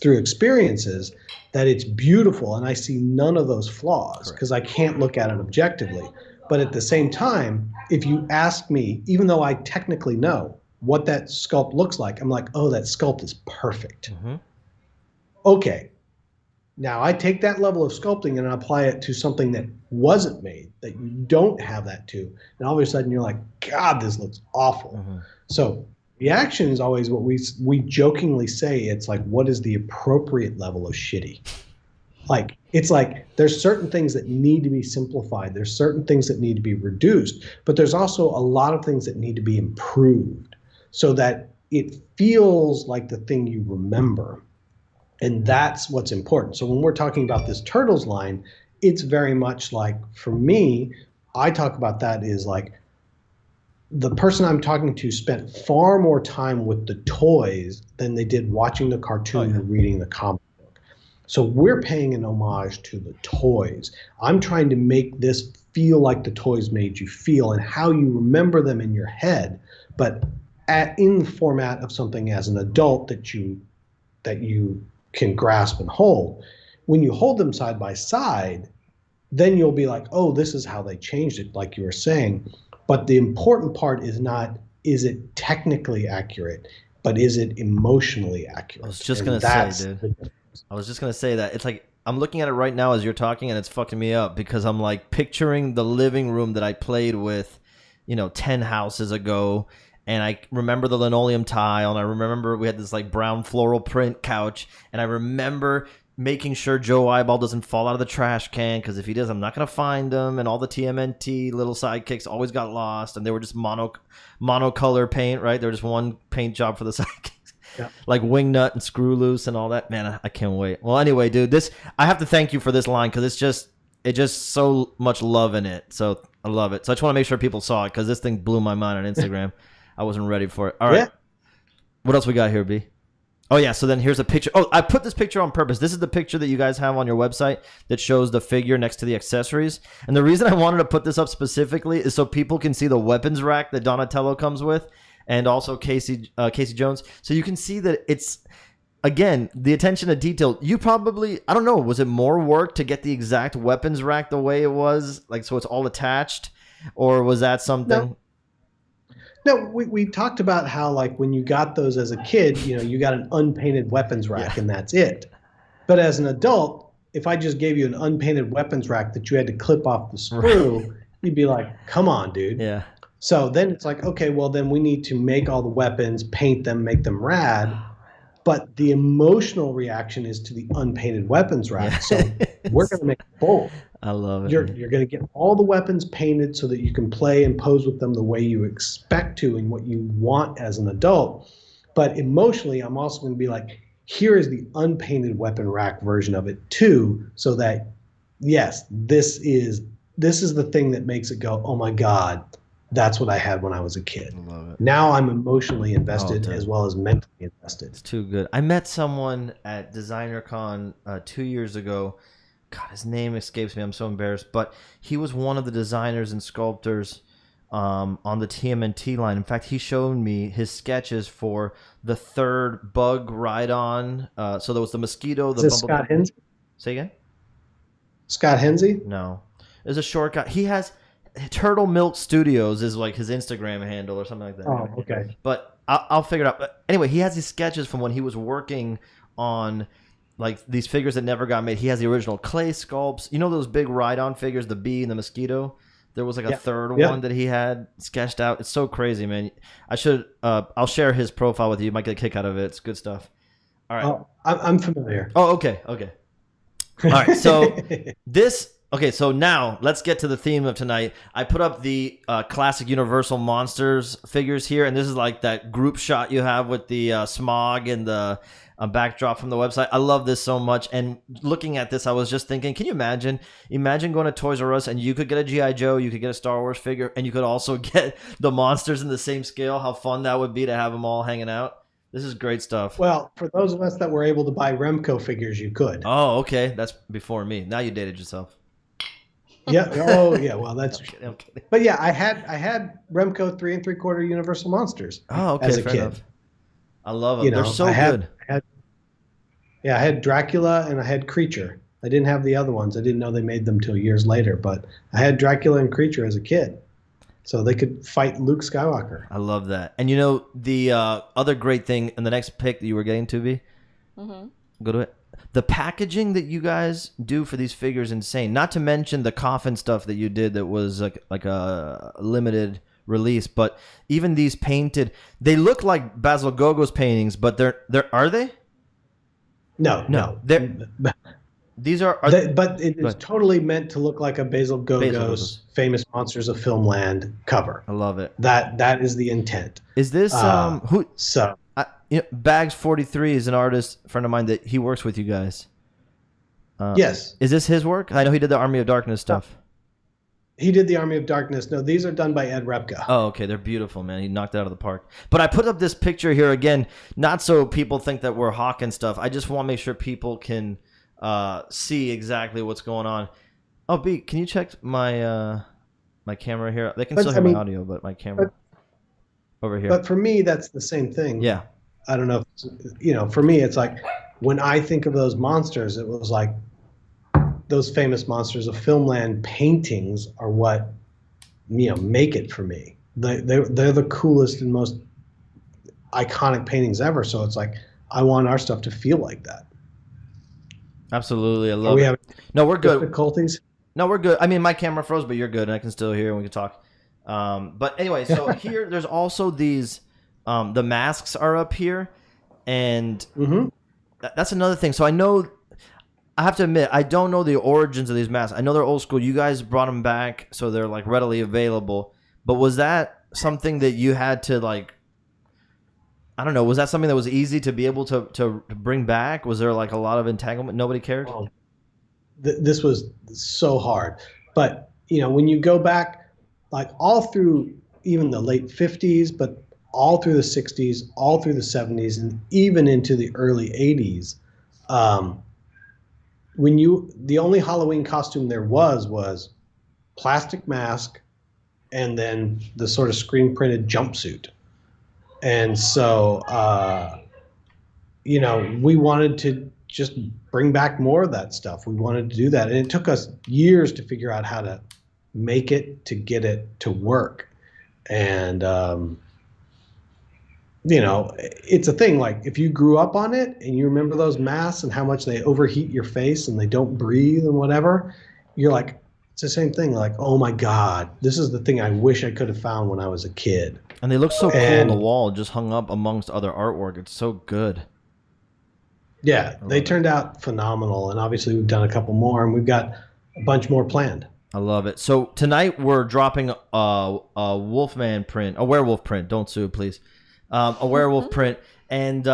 through experiences that it's beautiful, and I see none of those flaws because I can't look at it objectively. But at the same time, if you ask me, even though I technically know what that sculpt looks like, I'm like, oh, that sculpt is perfect. Mm-hmm. Okay. Now I take that level of sculpting and I apply it to something that wasn't made, that you don't have that to, and all of a sudden you're like, God, this looks awful. Mm-hmm. So reaction is always what we jokingly say. It's like, what is the appropriate level of shitty? Like, it's like there's certain things that need to be simplified. There's certain things that need to be reduced, but there's also a lot of things that need to be improved so that it feels like the thing you remember. And that's what's important. So when we're talking about this Turtles line, it's very much like, for me, I talk about that is like the person I'm talking to spent far more time with the toys than they did watching the cartoon or reading the comic book. So we're paying an homage to the toys. I'm trying to make this feel like the toys made you feel and how you remember them in your head, but in the format of something as an adult that you can grasp and hold. When you hold them side by side, then you'll be like, oh, this is how they changed it, like you were saying. But the important part is not, is it technically accurate, but is it emotionally accurate? I was just going to say, dude. I was just going to say that. It's like, I'm looking at it right now as you're talking, and it's fucking me up because I'm like picturing the living room that I played with, 10 houses ago. And I remember the linoleum tile, and I remember we had this like brown floral print couch, and I remember making sure Joe Eyeball doesn't fall out of the trash can, because if he does, I'm not going to find him, and all the TMNT little sidekicks always got lost, and they were just monocolor paint, right? They were just one paint job for the sidekicks. Yeah. Like Wingnut and Screw Loose and all that. Man, I can't wait. Well, anyway, dude, I have to thank you for this line, because it's just so much love in it, so I love it. So I just want to make sure people saw it, because this thing blew my mind on Instagram. I wasn't ready for it. All right. Yeah. What else we got here, B? Oh, yeah. So then here's a picture. Oh, I put this picture on purpose. This is the picture that you guys have on your website that shows the figure next to the accessories. And the reason I wanted to put this up specifically is so people can see the weapons rack that Donatello comes with, and also Casey Jones. So you can see that it's, again, the attention to detail. You probably, I don't know, was it more work to get the exact weapons rack the way it was? Like, so it's all attached? Or was that something... No, we talked about how, like, when you got those as a kid, you got an unpainted weapons rack and that's it. But as an adult, if I just gave you an unpainted weapons rack that you had to clip off the screw, you'd be like, come on, dude. Yeah. So then it's like, okay, well, then we need to make all the weapons, paint them, make them rad. But the emotional reaction is to the unpainted weapons rack. So we're going to make both. I love it. You're going to get all the weapons painted so that you can play and pose with them the way you expect to and what you want as an adult. But emotionally, I'm also going to be like, here is the unpainted weapon rack version of it too, so that, yes, this is the thing that makes it go, oh my God, that's what I had when I was a kid. I love it. Now I'm emotionally invested as well as mentally invested. It's too good. I met someone at DesignerCon 2 years ago. God, his name escapes me. I'm so embarrassed. But he was one of the designers and sculptors on the TMNT line. In fact, he showed me his sketches for the third Bug Ride-On. So there was the Mosquito. Is this Scott Hensey? Say again? Scott Hensey? No. There's a short guy. He has Turtle Milk Studios is like his Instagram handle or something like that. Oh, okay. But I'll figure it out. But anyway, he has his sketches from when he was working on like these figures that never got made. He has the original clay sculpts. You know those big ride-on figures, the bee and the mosquito? There was like a third one that he had sketched out. It's so crazy, man. I'll share his profile with you. You might get a kick out of it. It's good stuff. All right. Oh, I'm familiar. Oh, okay. All right. So so now let's get to the theme of tonight. I put up the classic Universal Monsters figures here, and this is like that group shot you have with the smog and the backdrop from the website. I love this so much. And looking at this, I was just thinking, can you imagine going to Toys R Us and you could get a G.I. Joe, you could get a Star Wars figure, and you could also get the monsters in the same scale? How fun that would be to have them all hanging out. This is great stuff. Well, for those of us that were able to buy Remco figures, you could. Oh, okay. That's before me. Now you dated yourself. Yeah. Oh, yeah. Well, that's true. I'm kidding. But yeah, I had Remco 3 3/4 Universal Monsters. Oh, okay. As a kid. Enough. I love them. They're so good. I had Dracula and I had Creature. I didn't have the other ones. I didn't know they made them till years later, but I had Dracula and Creature as a kid. So they could fight Luke Skywalker. I love that. And the other great thing, and the next pick that you were getting to be, go to it. The packaging that you guys do for these figures is insane. Not to mention the coffin stuff that you did that was like a limited release, but even these painted, they look like Basil Gogo's paintings, but they're are they? No. These are but it is totally meant to look like a Basil Gogo's Famous Monsters of Filmland cover. I love it. That is the intent. Is this who? So Bags 43 is an artist friend of mine that he works with you guys. Yes. Is this his work? I know he did the Army of Darkness stuff. He did the Army of Darkness. No, these are done by Ed Repka. Oh, okay. They're beautiful, man. He knocked it out of the park. But I put up this picture here again, not so people think that we're hawking stuff. I just want to make sure people can see exactly what's going on. Oh, B, can you check my my camera here? They can still hear my audio, but my camera over here. But for me, that's the same thing. Yeah. I don't know. For me, it's like when I think of those monsters, it was like those famous monsters of Filmland paintings are what make it for me. They're the coolest and most iconic paintings ever. So it's like I want our stuff to feel like that. Absolutely, I love it. No, we're good. Difficulties? No, we're good. I mean, my camera froze, but you're good, and I can still hear and we can talk. But anyway, so here there's also these. The masks are up here, and that's another thing. So I have to admit, I don't know the origins of these masks. I know they're old school. You guys brought them back, so they're like readily available. But was that something that you had to like? I don't know. Was that something that was easy to be able to bring back? Was there like a lot of entanglement? Nobody cared. This was so hard, but when you go back, like all through even the late 50s, but all through the 60s, all through the 70s, and even into the early 80s, the only Halloween costume there was plastic mask and then the sort of screen printed jumpsuit. And so, we wanted to just bring back more of that stuff. We wanted to do that. And it took us years to figure out how to make it, to get it to work. And, it's a thing. Like if you grew up on it and you remember those masks and how much they overheat your face and they don't breathe and whatever, you're like, it's the same thing. Like, oh my God, this is the thing I wish I could have found when I was a kid. And they look so cool on the wall, just hung up amongst other artwork. It's so good. Yeah, they turned out phenomenal. And obviously we've done a couple more and we've got a bunch more planned. I love it. So tonight we're dropping a Wolfman print, a werewolf print. Don't sue, please. A werewolf print. And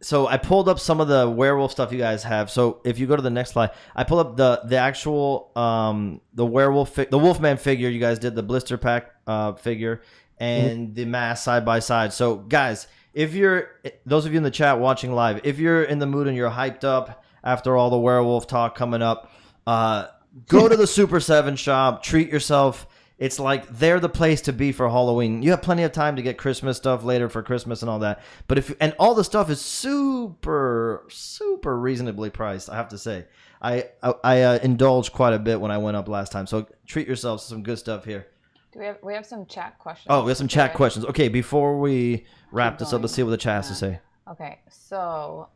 so I pulled up some of the werewolf stuff you guys have. So if you go to the next slide, I pulled up the actual the werewolf the Wolfman figure. You guys did the blister pack figure and the mask side by side. So guys, if you're those of you in the chat watching live, if you're in the mood and you're hyped up after all the werewolf talk coming up, go to the Super 7 shop, treat yourself. It's like they're the place to be for Halloween. You have plenty of time to get Christmas stuff later for Christmas and all that. But and all the stuff is super, super reasonably priced, I have to say. I indulged quite a bit when I went up last time. So treat yourselves to some good stuff here. We have some chat questions. Oh, we have some chat questions. Okay, before we wrap this up, let's see what the chat has to say. Okay, so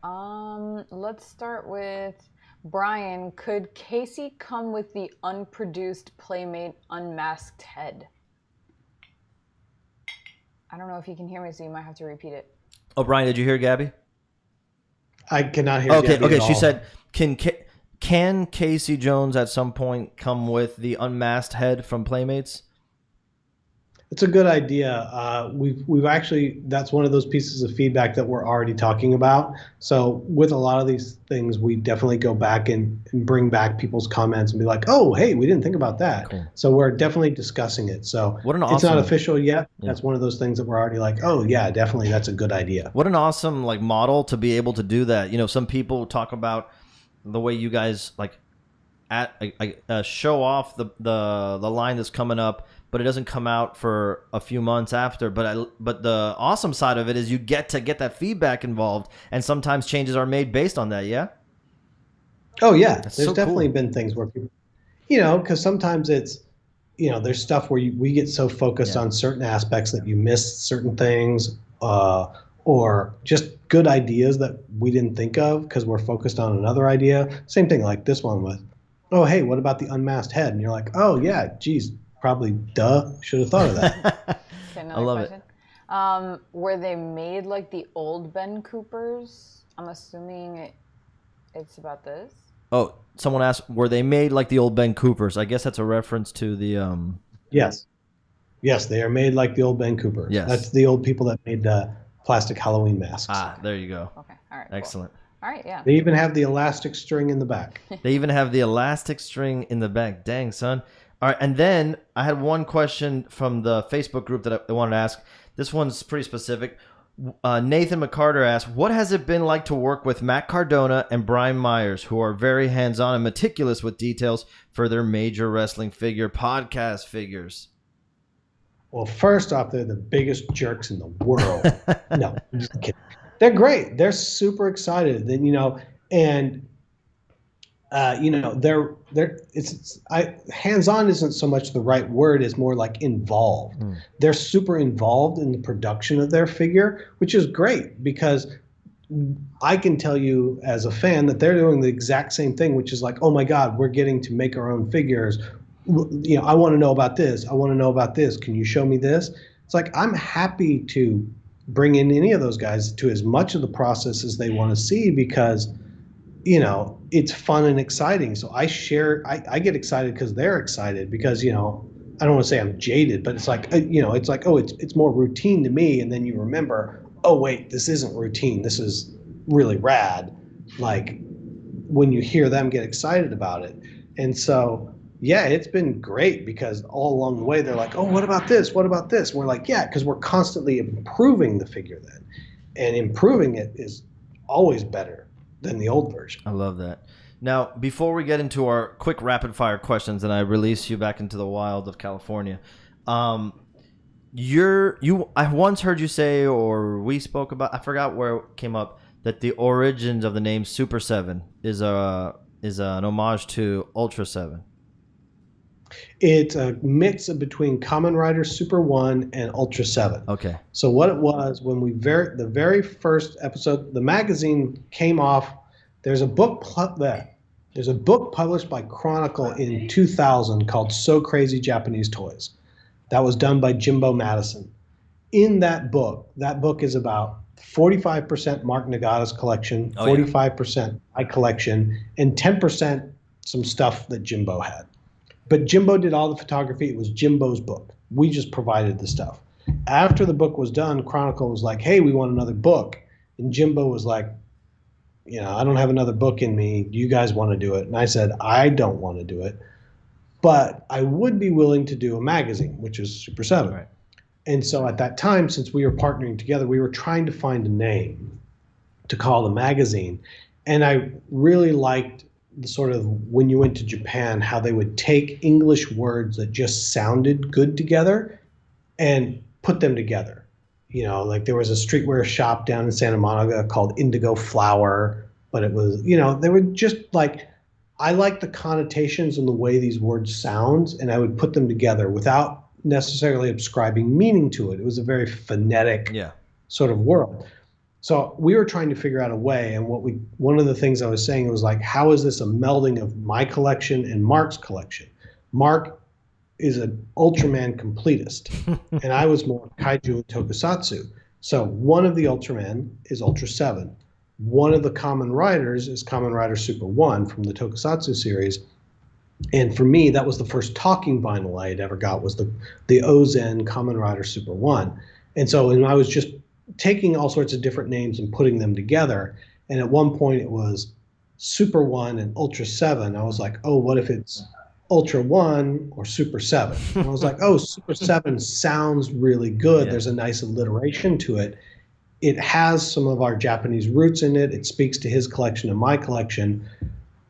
let's start with Brian. Could Casey come with the unproduced Playmate unmasked head? I don't know if you can hear me, so you might have to repeat it. Oh, Brian, did you hear Gabby? I cannot hear Gabby Okay. at She all. said, can Casey Jones at some point come with the unmasked head from Playmates? It's a good idea. We've actually, that's one of those pieces of feedback that we're already talking about. So with a lot of these things, we definitely go back and bring back people's comments and be like, oh, hey, we didn't think about that. Cool. So we're definitely discussing it. So it's not official yet. Yeah. That's one of those things that we're already like, oh yeah, definitely. That's a good idea. What an awesome model to be able to do that. Some people talk about the way you guys show off the line that's coming up, but it doesn't come out for a few months after. But the awesome side of it is you get to get that feedback involved, and sometimes changes are made based on that. Yeah. Oh yeah, there's so definitely been things where people, because sometimes it's, there's stuff where we get so focused on certain aspects that you miss certain things, or just good ideas that we didn't think of because we're focused on another idea. Same thing like this one with, oh hey, what about the unmasked head? And you're like, oh yeah, geez. Probably, should have thought of that. Okay, I love it. Were they made like the old Ben Coopers? I'm assuming it's about this. Oh, someone asked, were they made like the old Ben Coopers? I guess that's a reference to the... Yes, they are made like the old Ben Coopers. Yes. That's the old people that made plastic Halloween masks. Ah, there you go. Okay. All right. Excellent. Cool. All right. Yeah. They even have the elastic string in the back. They even have the elastic string in the back. Dang, son. All right. And then I had one question from the Facebook group that I wanted to ask. This one's pretty specific. Nathan McCarter asked, what has it been like to work with Matt Cardona and Brian Myers, who are very hands-on and meticulous with details for their major wrestling figure podcast figures? Well, first off, they're the biggest jerks in the world. No, I'm just kidding. They're great. They're super excited. Then, hands-on isn't so much the right word, is more like involved. They're super involved in the production of their figure, which is great because I can tell you as a fan that they're doing the exact same thing, which is like, oh my God, we're getting to make our own figures. I want to know about this. I want to know about this. Can you show me this? It's like, I'm happy to bring in any of those guys to as much of the process as they want to see because it's fun and exciting. So I get excited because they're excited because, I don't want to say I'm jaded, but it's like, it's more routine to me. And then you remember, oh wait, this isn't routine. This is really rad. Like when you hear them get excited about it. And so, yeah, it's been great because all along the way, they're like, oh, what about this? What about this? And we're like, yeah, because we're constantly improving the figure then. And improving it is always better than the old version. I love that. Now, before we get into our quick rapid fire questions and I release you back into the wild of California, I once heard you say, or we spoke about, I forgot where it came up, that the origins of the name Super 7 is an homage to Ultra 7. It's a mix between Kamen Rider Super 1 and Ultra 7. Okay. So what it was when the very first episode, the magazine came off. There's a book published by Chronicle in 2000 called So Crazy Japanese Toys. That was done by Jimbo Madison. In that book is about 45% Mark Nagata's collection, 45% my collection, and 10% some stuff that Jimbo had. But Jimbo did all the photography. It was Jimbo's book. We just provided the stuff. After the book was done, Chronicle was like, hey, we want another book. And Jimbo was like, I don't have another book in me. Do you guys want to do it? And I said, I don't want to do it. But I would be willing to do a magazine, which is Super 7. Right. And so at that time, since we were partnering together, we were trying to find a name to call the magazine. And I really liked the sort of, when you went to Japan, how they would take English words that just sounded good together and put them together. Like there was a streetwear shop down in Santa Monica called Indigo Flower, but it was, they were just like, I like the connotations and the way these words sound, and I would put them together without necessarily ascribing meaning to it. It was a very phonetic sort of world. So we were trying to figure out a way, and one of the things I was saying was like, how is this a melding of my collection and Mark's collection? Mark is an Ultraman completist, and I was more kaiju and tokusatsu. So one of the Ultraman is Ultra 7. One of the Kamen Riders is Kamen Rider Super 1 from the tokusatsu series. And for me, that was the first talking vinyl I had ever got, was the Ozen Kamen Rider Super 1. And so I was just taking all sorts of different names and putting them together. And at one point it was Super 1 and Ultra 7. I was like, oh, what if it's Ultra 1 or Super 7? And I was like, oh, Super 7 sounds really good. Yeah. There's a nice alliteration to it. It has some of our Japanese roots in it. It speaks to his collection and my collection.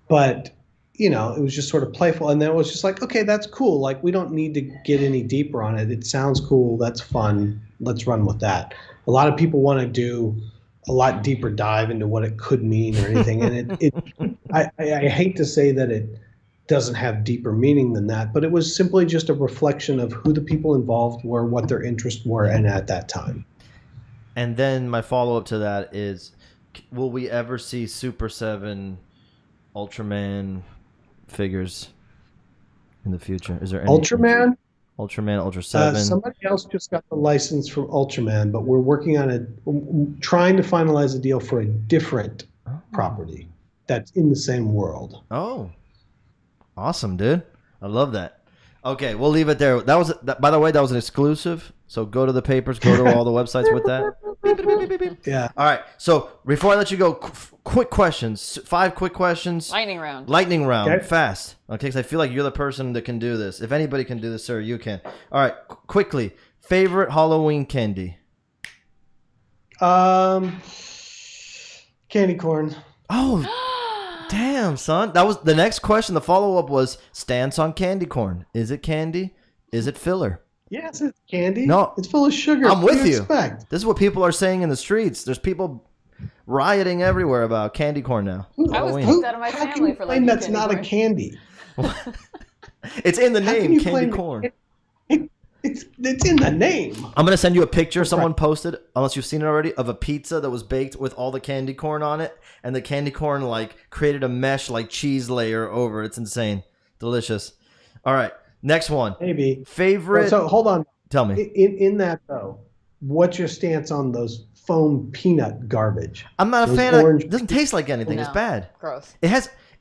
But, it was just sort of playful. And then it was just like, okay, that's cool. Like, we don't need to get any deeper on it. It sounds cool. That's fun. Let's run with that. A lot of people want to do a lot deeper dive into what it could mean or anything. And I hate to say that it doesn't have deeper meaning than that, but it was simply just a reflection of who the people involved were, what their interests were, and at that time. And then my follow-up to that is, will we ever see Super 7 Ultraman figures in the future? Is there any Ultraman, Ultra 7? Somebody else just got the license from Ultraman, but we're working on trying to finalize a deal for a different property that's in the same world. Oh, awesome, dude. I love that. Okay, we'll leave it there. By the way, that was an exclusive. So go to the papers, go to all the websites with that. Yeah. All right. So before I let you go, quick questions. 5 quick questions. Lightning round. Okay. Fast. Okay, because I feel like you're the person that can do this. If anybody can do this, sir, you can. All right. Quickly. Favorite Halloween candy? Candy corn. Oh, damn, son. That was the next question. The follow-up was stance on candy corn. Is it candy? Is it filler? Yes, it's candy. No. It's full of sugar. I'm with you. Expect? This is what people are saying in the streets. There's people rioting everywhere about candy corn now. I was kicked out of my family for liking that's candy not corn. a candy. It's in the How can name, you candy claim corn. It's in the name. I'm going to send you a picture someone posted, unless you've seen it already, of a pizza that was baked with all the candy corn on it. And the candy corn like created a mesh like cheese layer over. It's insane. Delicious. All right. Next one. Maybe. Favorite. So hold on. Tell me. In that though, what's your stance on those foam peanut garbage? I'm not a fan of it. It doesn't taste like anything. No. It's bad. Gross.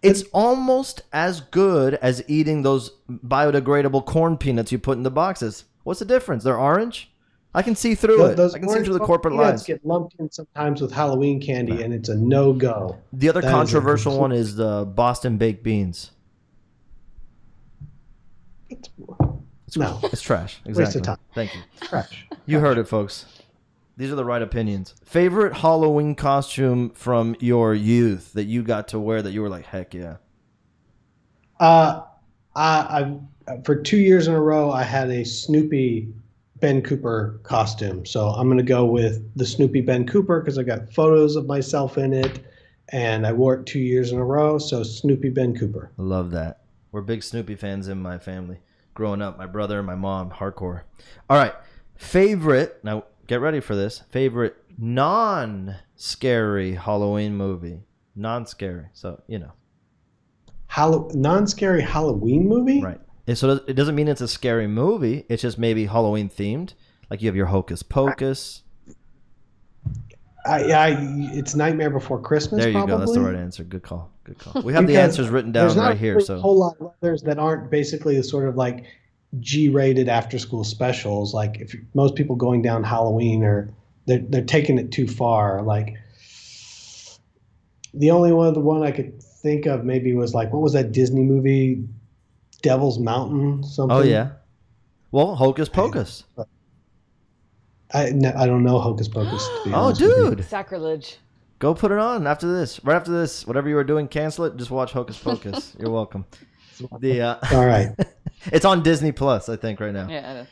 It's almost as good as eating those biodegradable corn peanuts you put in the boxes. What's the difference? They're orange? I can see through it. I can see through the corporate lines. Get lumped in sometimes with Halloween candy, and it's a no-go. The other controversial one is the Boston baked beans. No. It's trash. Exactly. Waste of time. Thank you. Trash. You heard it, folks. These are the right opinions. Favorite Halloween costume from your youth that you got to wear that you were like, heck yeah? I for 2 years in a row, I had a Snoopy Ben Cooper costume. So I'm going to go with the Snoopy Ben Cooper because I got photos of myself in it, and I wore it 2 years in a row. So Snoopy Ben Cooper. I love that. We're big Snoopy fans in my family. Growing up, my brother and my mom, hardcore. All right. Favorite, now get ready for this. Favorite non-scary Halloween movie. Non-scary. So, you know. Non-scary Halloween movie? Right. So it doesn't mean it's a scary movie. It's just maybe Halloween themed. Like you have your Hocus Pocus. It's Nightmare Before Christmas. There you probably. go. That's the right answer. Good call. Good call. We have the answers written down right here. There's So a whole lot of others that aren't basically the sort of like G-rated after-school specials. Like if most people going down Halloween or they're taking it too far. Like the only one I could think of maybe was like, what was that Disney movie? Devil's Mountain. Something. Oh yeah. Well, Hocus Pocus. I don't know Hocus Pocus. To be Oh, honest with you. dude. Sacrilege. Go put it on after this. Right after this, whatever you were doing, cancel it. Just watch Hocus Pocus. You're welcome. All right. It's on Disney Plus, I think, right now. Yeah.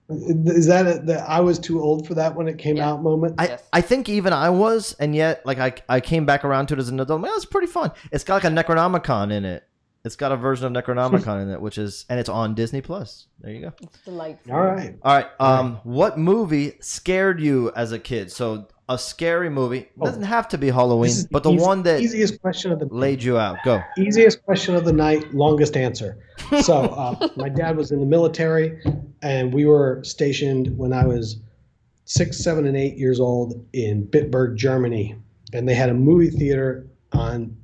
Is that I was too old for that when it came out moment? I think even I was, and yet like I came back around to it as an adult. Man, it's pretty fun. It's got like a Necronomicon in it. It's got a version of Necronomicon in it, and it's on Disney Plus. There you go. It's delightful. All right. What movie scared you as a kid? So a scary movie. It doesn't have to be Halloween, but the one that easiest question of the laid you out. Go. Easiest question of the night, longest answer. So my dad was in the military, and we were stationed when I was 6, 7, and 8 years old in Bitburg, Germany, and they had a movie theater on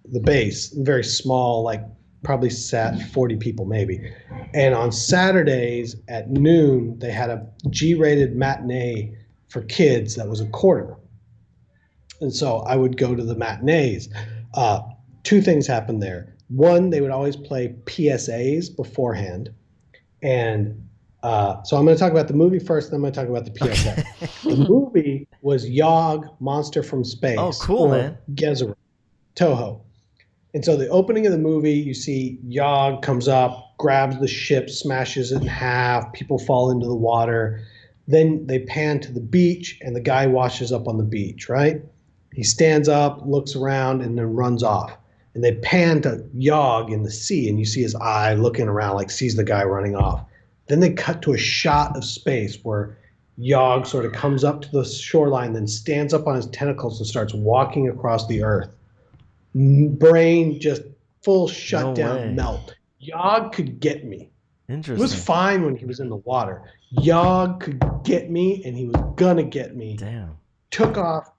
the base, very small, like probably sat 40 people maybe. And on Saturdays at noon, they had a G-rated matinee for kids that was $0.25. And so I would go to the matinees. Two things happened there. One, they would always play PSAs beforehand. And so I'm going to talk about the movie first, then I'm going to talk about the PSA. The movie was Yog, Monster from Space. Oh, cool, man. Gezero, Toho. And so the opening of the movie, you see Yog comes up, grabs the ship, smashes it in half, people fall into the water. Then they pan to the beach, and the guy washes up on the beach, right? He stands up, looks around, and then runs off. And they pan to Yog in the sea, and you see his eye looking around, like sees the guy running off. Then they cut to a shot of space where Yog sort of comes up to the shoreline, then stands up on his tentacles and starts walking across the earth. Brain just full shutdown, melt. Yog could get me. Interesting. He was fine when he was in the water. Yog could get me, and he was gonna get me. Damn. Took off,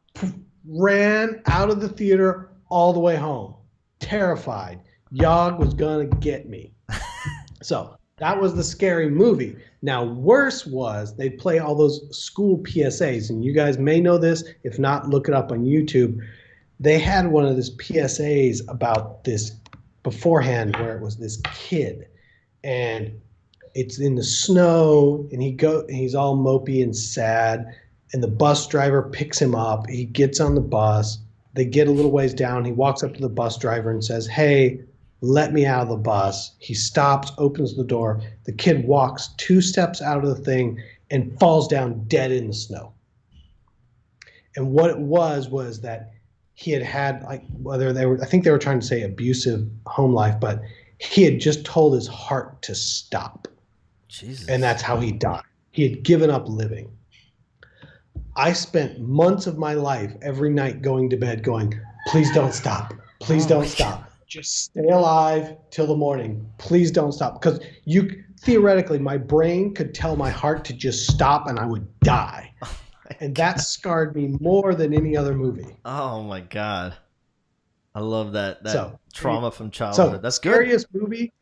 ran out of the theater all the way home. Terrified. Yog was gonna get me. So That was the scary movie. Now, worse was they'd play all those school PSAs, and you guys may know this. If not, look it up on YouTube. They had one of these PSAs about this beforehand where it was this kid, and it's in the snow, and he's all mopey and sad, and the bus driver picks him up. He gets on the bus. They get a little ways down. He walks up to the bus driver and says, "Hey, let me out of the bus." He stops, opens the door. The kid walks 2 steps out of the thing and falls down dead in the snow. And what it was that he had like, I think they were trying to say abusive home life, but he had just told his heart to stop. Jesus. And that's how he died. He had given up living. I spent months of my life every night going to bed going, "Please don't stop. Please don't stop. Just stay alive till the morning. Please don't stop." Because theoretically, my brain could tell my heart to just stop and I would die. And that scarred me more than any other movie. Oh my God. I love that trauma from childhood. So, that's scariest movie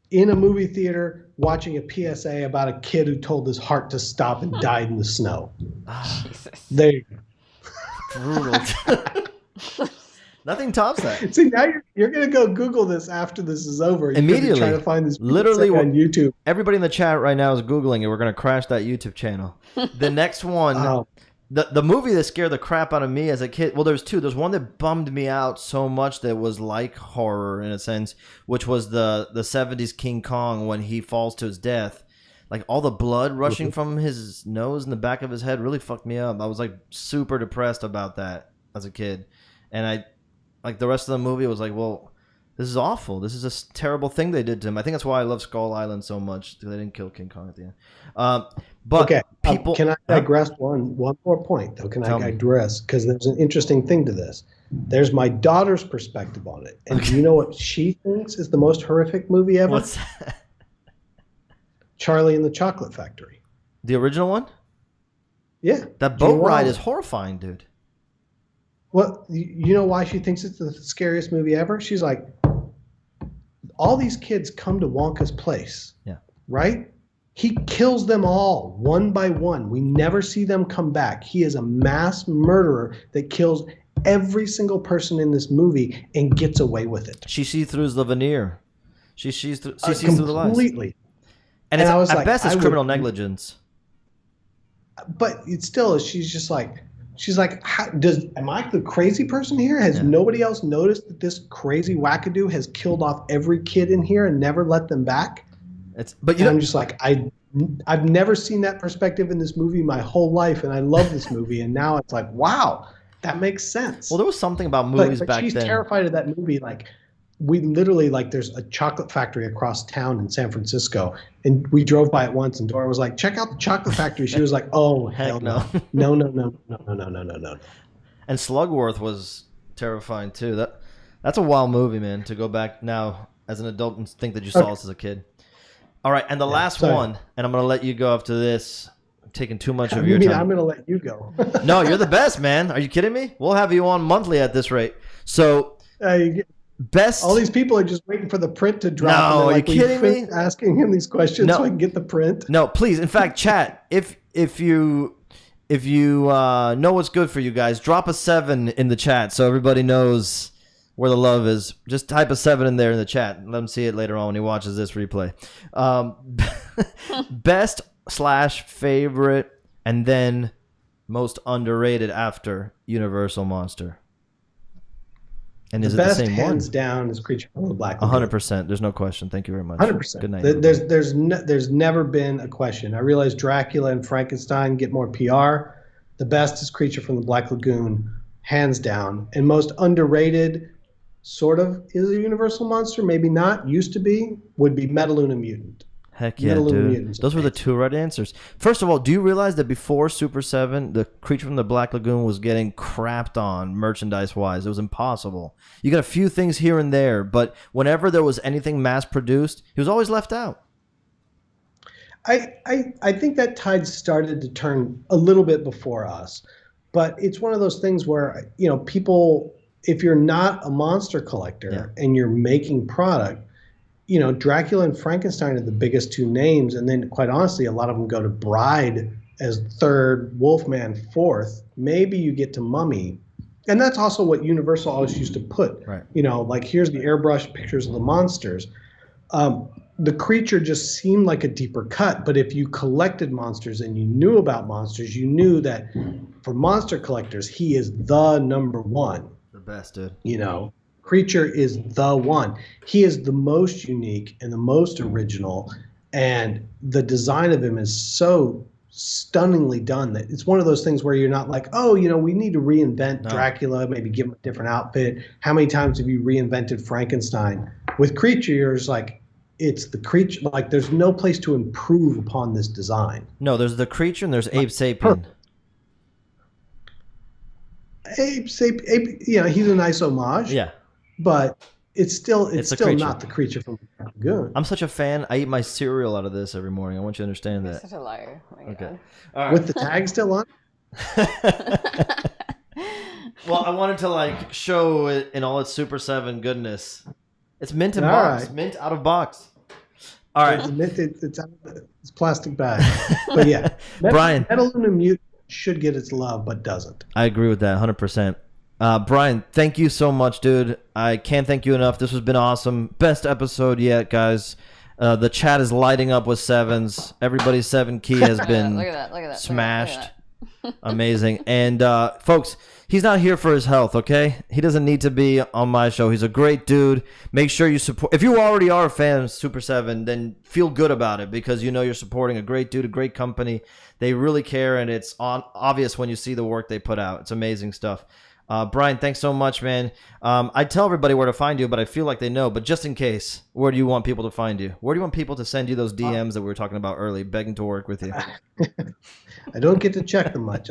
in a movie theater, watching a PSA about a kid who told his heart to stop and died in the snow. Jesus. There you go. Brutal. Nothing tops that. See, now you're going to go Google this after this is over. You're Immediately. trying to find this literally on YouTube. Everybody in the chat right now is Googling it. We're going to crash that YouTube channel. The next one, the movie that scared the crap out of me as a kid. Well, there's two. There's one that bummed me out so much that was like horror in a sense, which was the 70s King Kong when he falls to his death. Like all the blood rushing from his nose and the back of his head really fucked me up. I was like super depressed about that as a kid. And like the rest of the movie was like, well, this is awful. This is a terrible thing they did to him. I think that's why I love Skull Island so much. They didn't kill King Kong at the end. But okay, people, can I digress one more point though? Can I digress? Because there's an interesting thing to this. There's my daughter's perspective on it, and do you know what she thinks is the most horrific movie ever? What's that? Charlie and the Chocolate Factory. The original one? Yeah. That boat ride is horrifying, dude. Well, you know why she thinks it's the scariest movie ever? She's like, all these kids come to Wonka's place. Yeah. Right? He kills them all one by one. We never see them come back. He is a mass murderer that kills every single person in this movie and gets away with it. She sees through the veneer. She sees through the lies. Completely. And it's, at best, it's criminal negligence. But it still is. She's like, am I the crazy person here? Has nobody else noticed that this crazy wackadoo has killed off every kid in here and never let them back? I'm just like, I've never seen that perspective in this movie my whole life, and I love this movie. And now it's like, wow, that makes sense. Well, there was something about movies back then. She's terrified of that movie. Like, we literally, like, there's a chocolate factory across town in San Francisco, and we drove by it once, and Dora was like, "Check out the chocolate factory." She was like, "Oh, hell no. No. And Slugworth was terrifying too. That's a wild movie, man, to go back now as an adult and think that you saw this as a kid. All right, and the last one, and I'm going to let you go after this. I'm taking too much of your time. I'm going to let you go. No, you're the best, man. Are you kidding me? We'll have you on monthly at this rate. So, best. All these people are just waiing for the print to drop. No, are you kidding me? Asking him these questions so I can get the print. No, please. In fact, chat, if you know what's good for you guys, drop a 7 in the chat so everybody knows where the love is. Just type a 7 in there in the chat. Let him see it later on when he watches this replay. Best / favorite, and then most underrated after Universal Monster. And is it the same one? Hands down is Creature from the Black Lagoon. 100%. There's no question. Thank you very much. 100%. Good night. There's never been a question. I realize Dracula and Frankenstein get more PR. The best is Creature from the Black Lagoon, hands down. And most underrated, sort of, is a Universal Monster. Maybe not. Used to be. Would be Metaluna Mutant. Heck yeah, dude. Those were the 2 right answers. First of all, do you realize that before Super 7, the Creature from the Black Lagoon was getting crapped on merchandise-wise? It was impossible. You got a few things here and there, but whenever there was anything mass-produced, he was always left out. I think that tide started to turn a little bit before us, but it's one of those things where, people, if you're not a monster collector and you're making product, you know, Dracula and Frankenstein are the biggest two names, and then quite honestly, a lot of them go to Bride as third, Wolfman fourth. Maybe you get to Mummy, and that's also what Universal always used to put. Right. You know, like here's the airbrush pictures of the monsters. The Creature just seemed like a deeper cut, but if you collected monsters and you knew about monsters, you knew that for monster collectors, he is the number one. The best, dude. You know, Creature is the one. He is the most unique and the most original, and the design of him is so stunningly done that it's one of those things where you're not like, oh, you know, we need to reinvent Dracula, maybe give him a different outfit. How many times have you reinvented Frankenstein? With Creature, you're just like, it's the Creature. Like, there's no place to improve upon this design. No, there's the Creature and there's Abe Sapien. Abe, you know, he's a nice homage. Yeah. But it's still not the Creature from Lagoon. I'm such a fan. I eat my cereal out of this every morning. I want you to understand that. You're such a liar. Oh okay. All right. With the tag still on? Well, I wanted to like show it in all its Super 7 goodness. It's mint in box. Right. Mint out of box. All right. It's plastic bag. But yeah. Brian. Metaluna Mute should get its love, but doesn't. I agree with that 100%. Brian, thank you so much, dude. I can't thank you enough. This has been awesome. Best episode yet, guys. The chat is lighting up with sevens. Everybody's 7 key has been look at that. smashed. Look at that. Amazing. And folks, he's not here for his health, okay? He doesn't need to be on my show. He's a great dude. Make sure you support. If you already are a fan of Super 7, then feel good about it because you know you're supporting a great dude, a great company. They really care, and it's obvious when you see the work they put out. It's amazing stuff. Brian, thanks so much, man. I tell everybody where to find you, but I feel like they know. But just in case, where do you want people to find you? Where do you want people to send you those DMs that we were talking about early, begging to work with you? I don't get to check them much.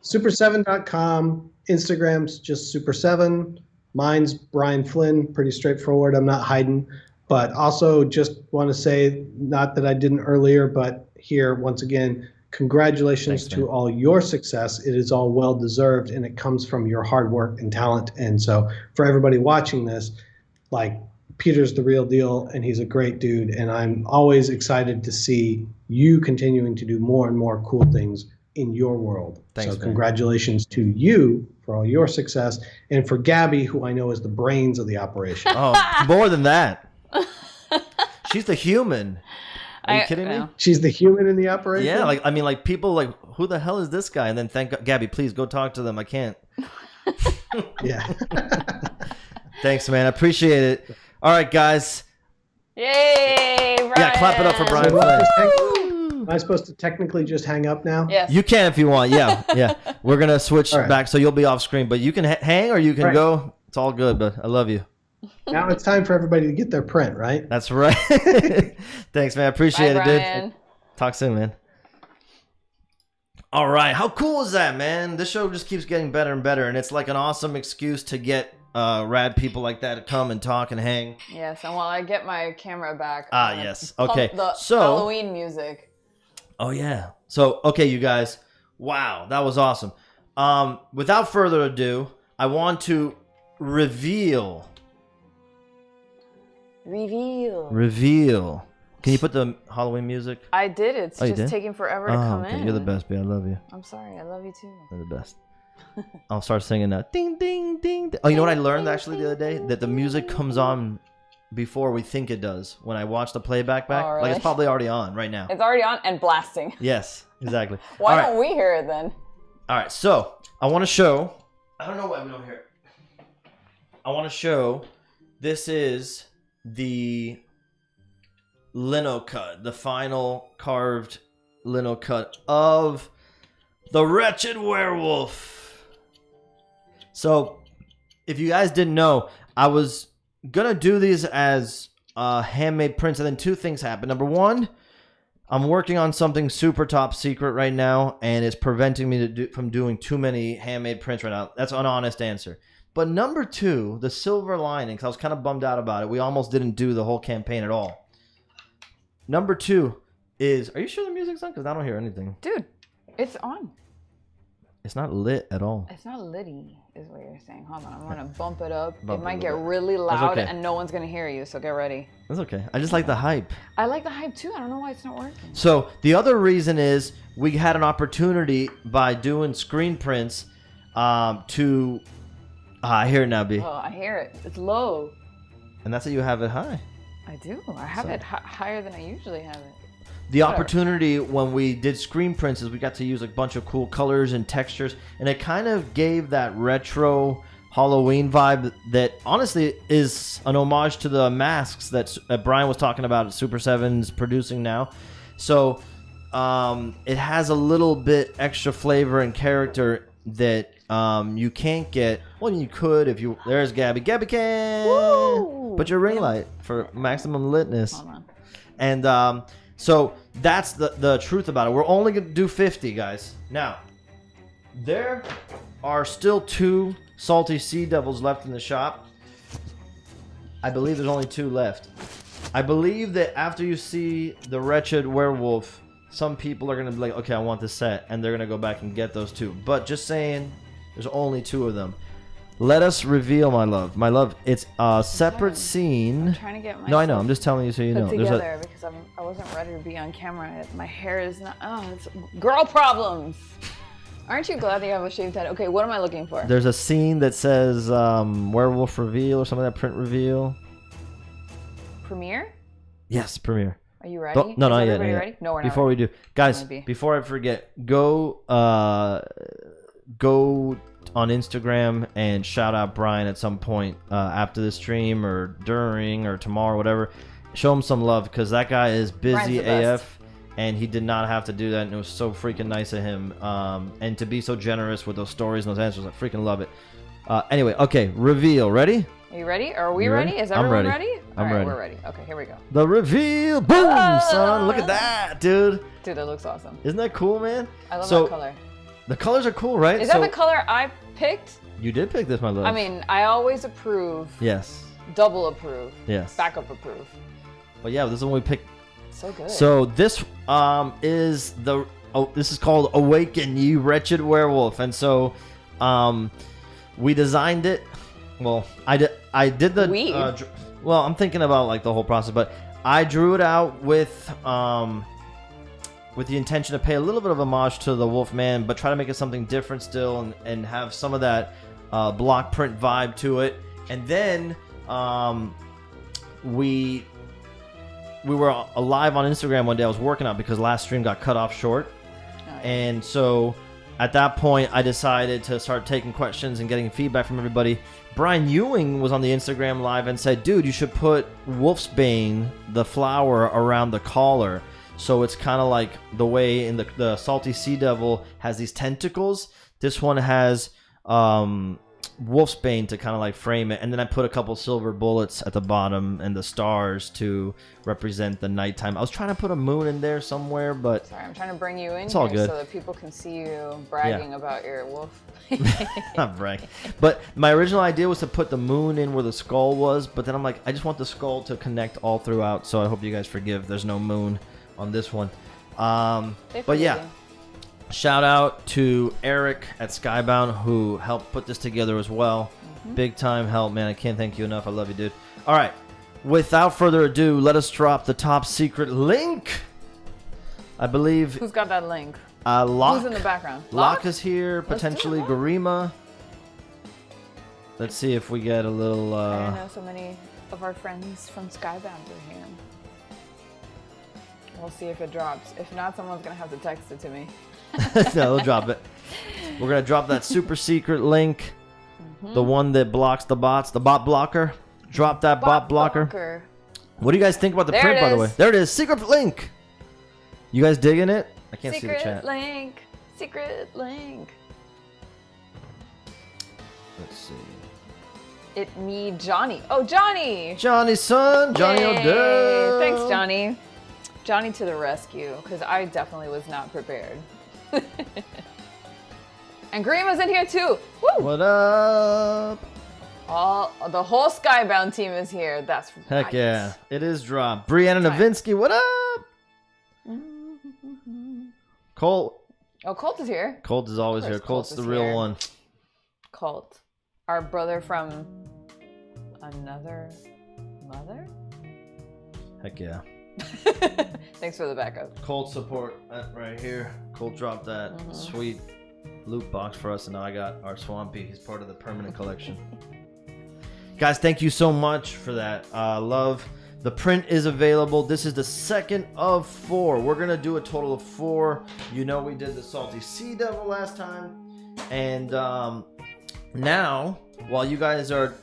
Super7.com. Instagram's just Super7. Mine's Brian Flynn. Pretty straightforward. I'm not hiding. But also just want to say, not that I didn't earlier, but here, once again, congratulations to all your success. It is all well-deserved, and it comes from your hard work and talent. And so for everybody watching this, like, Peter's the real deal, and he's a great dude. And I'm always excited to see you continuing to do more and more cool things in your world. Thanks, so congratulations to you for all your success, and for Gabby, who I know is the brains of the operation. Oh, more than that. She's the human. Are you kidding me? She's the human in the operation? Yeah, like, I mean, like, people like, who the hell is this guy? And then thank God, Gabby, please go talk to them. I can't. Yeah. Thanks, man. I appreciate it. All right, guys. Yay, Brian. Yeah, clap it up for Brian. Am I supposed to technically just hang up now? Yes. You can if you want. Yeah, yeah. We're going to switch back, so you'll be off screen. But you can hang or you can go. It's all good, but I love you. Now it's time for everybody to get their print, right? That's right. Thanks, man. I appreciate it, dude. Talk soon, man. All right. How cool is that, man? This show just keeps getting better and better, and it's like an awesome excuse to get rad people like that to come and talk and hang. Yes, and while I get my camera back, yes. Okay. So Halloween music. Oh, yeah. So, okay, you guys. Wow, that was awesome. Without further ado, I want to reveal. Can you put the Halloween music? I did. It's just taking forever to come in. You're the best, babe. I love you. I'm sorry. I love you too. You're the best. I'll start singing that. Ding, ding, ding, ding. Oh, you know what I learned actually the other day? That the music comes on before we think it does. When I watch the playback back, really? Like it's probably already on right now. It's already on and blasting. Yes, exactly. Why don't we hear it then? All right, so I want to show. I don't know why we don't hear it. I want to show. This is the lino cut, the final carved lino cut of the Wretched Werewolf. So, if you guys didn't know, I was gonna do these as handmade prints, and then two things happened. Number one, I'm working on something super top secret right now, and it's preventing me from doing too many handmade prints right now. That's an honest answer. But number two, the silver lining, because I was kind of bummed out about it. We almost didn't do the whole campaign at all. Number two is, are you sure the music's on? Because I don't hear anything. Dude, it's on. It's not lit at all. It's not litty, is what you're saying. Hold on, I'm gonna bump it up. Bump it might get really loud, and no one's gonna hear you. So get ready. That's okay. I just like the hype. I like the hype too. I don't know why it's not working. So the other reason is we had an opportunity by doing screen prints to. I hear it now, B. Oh, I hear it. It's low. And that's how you have it high. I do. I have it higher than I usually have it. The opportunity when we did screen prints is we got to use a bunch of cool colors and textures, and it kind of gave that retro Halloween vibe that honestly is an homage to the masks that Brian was talking about at Super 7's producing now. So it has a little bit extra flavor and character that you can't get. Well, you could if you. There's Gabby. Gabby can. Woo! Put your ring light for maximum litness. Hold on. And so that's the truth about it. We're only going to do 50, guys. Now, there are still 2 Salty Sea Devils left in the shop. I believe there's only 2 left. I believe that after you see the Wretched Werewolf, some people are going to be like, okay, I want this set. And they're going to go back and get those 2. But just saying, there's only 2 of them. Let us reveal, my love. My love, it's a separate scene. I'm trying to get my. No, I know. I'm just telling you so you know. Together because I wasn't ready to be on camera. My hair is not. Oh, it's girl problems. Aren't you glad that you have a shaved head? Okay, what am I looking for? There's a scene that says werewolf reveal or something like that. Print reveal. Premiere? Yes, premiere. Are you ready? No, not yet. Ready? No, we're not. Before ready. we do, guys, before I forget, go on Instagram and shout out Brian at some point after the stream or during or tomorrow, whatever. Show him some love because that guy is busy AF and he did not have to do that, and it was so freaking nice of him and to be so generous with those stories and those answers. I freaking love it. Anyway, okay, reveal. Ready? Are you ready? Are we ready? Is everyone ready? I'm ready. We're ready. Okay, here we go. The reveal. Boom, son. Look at that, dude. Dude, that looks awesome. Isn't that cool, man? I love that color. The colors are cool, right? Is that the color I picked? You did pick this, my love. I mean, I always approve. Yes. Double approve. Yes. Backup approve. But yeah, this is when we picked. So good. So this is the this is called Awaken, Ye Wretched Werewolf, and so we designed it. Well, I did the. Well, I'm thinking about like the whole process, but I drew it out with the intention to pay a little bit of homage to the Wolfman, but try to make it something different still, and have some of that block print vibe to it. And then we were live on Instagram one day. I was working out because last stream got cut off short, and so at that point I decided to start taking questions and getting feedback from everybody. Brian Ewing was on the Instagram live and said, dude, you should put Wolfsbane, the flower, around the collar. So it's kind of like the way in the Salty Sea Devil has these tentacles. This one has Wolfsbane to kind of like frame it. And then I put a couple silver bullets at the bottom and the stars to represent the nighttime. I was trying to put a moon in there somewhere, but... Sorry, I'm trying to bring you in it's all here good. So that people can see you bragging about your wolf. Not bragging. But my original idea was to put the moon in where the skull was, but then I'm like, I just want the skull to connect all throughout, so I hope you guys forgive. There's no moon on this one. But yeah, shout out to Eric at Skybound who helped put this together as well. Big time help, man. I can't thank you enough. I love you, dude. All right, without further ado, let us drop the top secret link. I believe who's got that link? Locke. Who's in the background? Locke is here, potentially Garima. Let's see if we get a little I know so many of our friends from Skybound are here. We'll see if it drops. If not, someone's gonna have to text it to me. No, they'll drop it. We're gonna drop that super secret link, the one that blocks the bots, the bot blocker. Drop that bot blocker. What do you guys think about the print, by the way? There it is, secret link. You guys digging it? I can't see the chat. Secret link. Let's see. It me Johnny. Oh, Johnny. Johnny's son, Johnny Odell. Thanks, Johnny. Johnny to the rescue, because I definitely was not prepared. And Garima's in here too. Woo! What up? The whole Skybound team is here. That's heck yeah. It is dropped. Brianna Novinsky, what up? Cole Oh, Colt is here. Colt is always here. Colt's the real one. Colt, our brother from another mother. Heck yeah. Thanks for the backup. Colt support right here. Colt dropped that sweet loot box for us, and now I got our Swampy. He's part of the permanent collection. Guys, thank you so much for that. Love. The print is available. This is the second of 4. We're going to do a total of 4. You know we did the Salty Sea Devil last time. And now, while you guys are,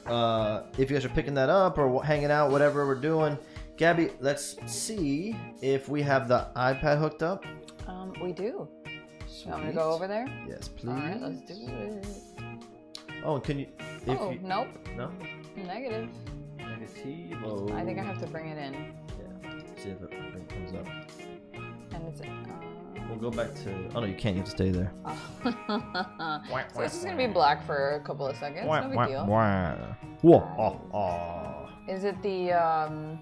if you guys are picking that up or hanging out, whatever we're doing, Gabby, let's see if we have the iPad hooked up. We do. Sweet. You want me to go over there? Yes, please. All right, let's do it. Oh, can you... Nope. No? Negative. Negativo. I think I have to bring it in. Yeah. See if it comes up. And it's... We'll go back to... Oh, no, you can't. You have to stay there. So this is going to be black for a couple of seconds. No big deal. Whoa. Is it the...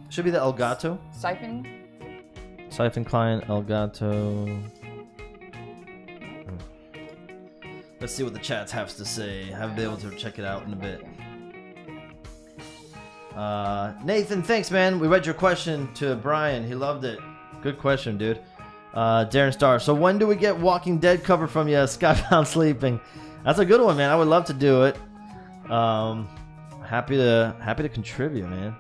Should be the Elgato. Siphon client, Elgato. Let's see what the chat has to say. I'll be able to check it out in a bit. Nathan, thanks, man. We read your question to Brian. He loved it. Good question, dude. Darren Starr. So when do we get Walking Dead cover from you, Skybound Sleeping? That's a good one, man. I would love to do it. Happy to contribute, man.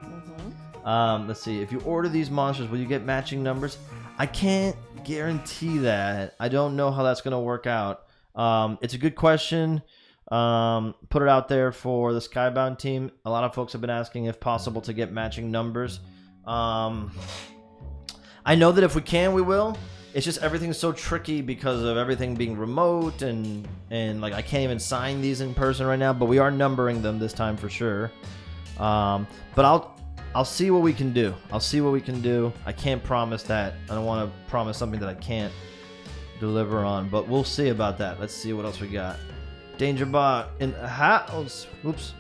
Let's see. If you order these monsters, will you get matching numbers? I can't guarantee that. I don't know how that's going to work out. It's a good question. Put it out there for the Skybound team. A lot of folks have been asking if possible to get matching numbers. I know that if we can, we will. It's just everything's so tricky because of everything being remote and like I can't even sign these in person right now. But we are numbering them this time for sure. But I'll see what we can do. I can't promise that. I don't want to promise something that I can't deliver on, but we'll see about that. Let's see what else we got. Dangerbot in a house. Oops.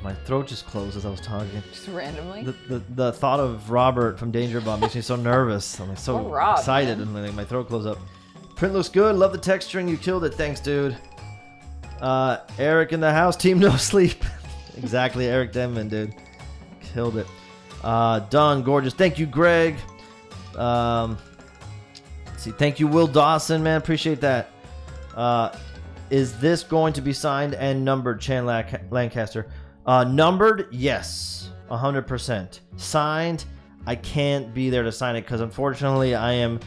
My throat just closed as I was talking. Just randomly? The thought of Robert from Dangerbot makes me so nervous. I'm like so excited, man. And like, my throat closed up. Print looks good. Love the texturing. You killed it. Thanks, dude. Eric in the house. Team No Sleep. Exactly, Eric Denman, dude. Killed it. Done. Gorgeous. Thank you, Greg. Let's see. Thank you, Will Dawson, man. Appreciate that. Is this going to be signed and numbered, Chan Lancaster? Numbered, yes, 100%. Signed, I can't be there to sign it because unfortunately I am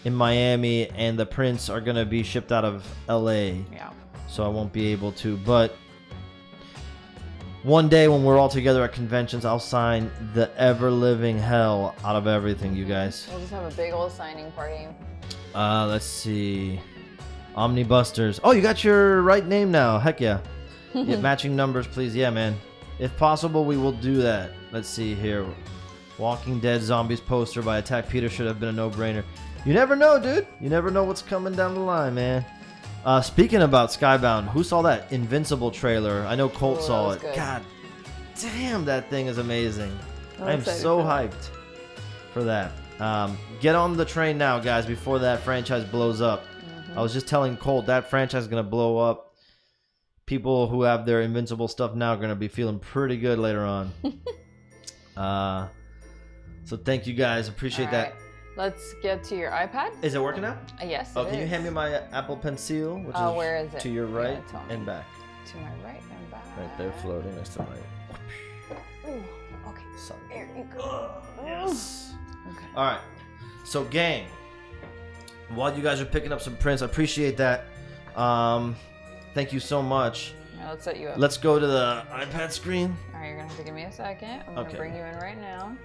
in Miami and the prints are going to be shipped out of LA. Yeah. So I won't be able to. But one day when we're all together at conventions, I'll sign the ever-living hell out of everything, you guys. We'll just have a big old signing party. Let's see. Omnibusters. Oh, you got your right name now. Heck yeah. Yeah, matching numbers, please. Yeah, man. If possible, we will do that. Let's see here. Walking Dead Zombies poster by Attack Peter should have been a no-brainer. You never know, dude. You never know what's coming down the line, man. Speaking about Skybound, who saw that Invincible trailer? I know Colt saw it. Good. God damn, that thing is amazing. I am so hyped for that. Get on the train now, guys, before that franchise blows up. I was just telling Colt that franchise is going to blow up. People who have their Invincible stuff now are going to be feeling pretty good later on. So thank you guys. Appreciate that. Let's get to your iPad. Is it working now? Yes. Oh, can you hand me my Apple Pencil? Which is where is it? To your right and back. To my right and back. Right there, floating next to my. Ooh, okay. Sorry. There you go. Yes. Okay. All right. So, gang, while you guys are picking up some prints, I appreciate that. Thank you so much. Now let's set you up. Let's go to the iPad screen. All right, you're gonna have to give me a second. I'm gonna bring you in right now.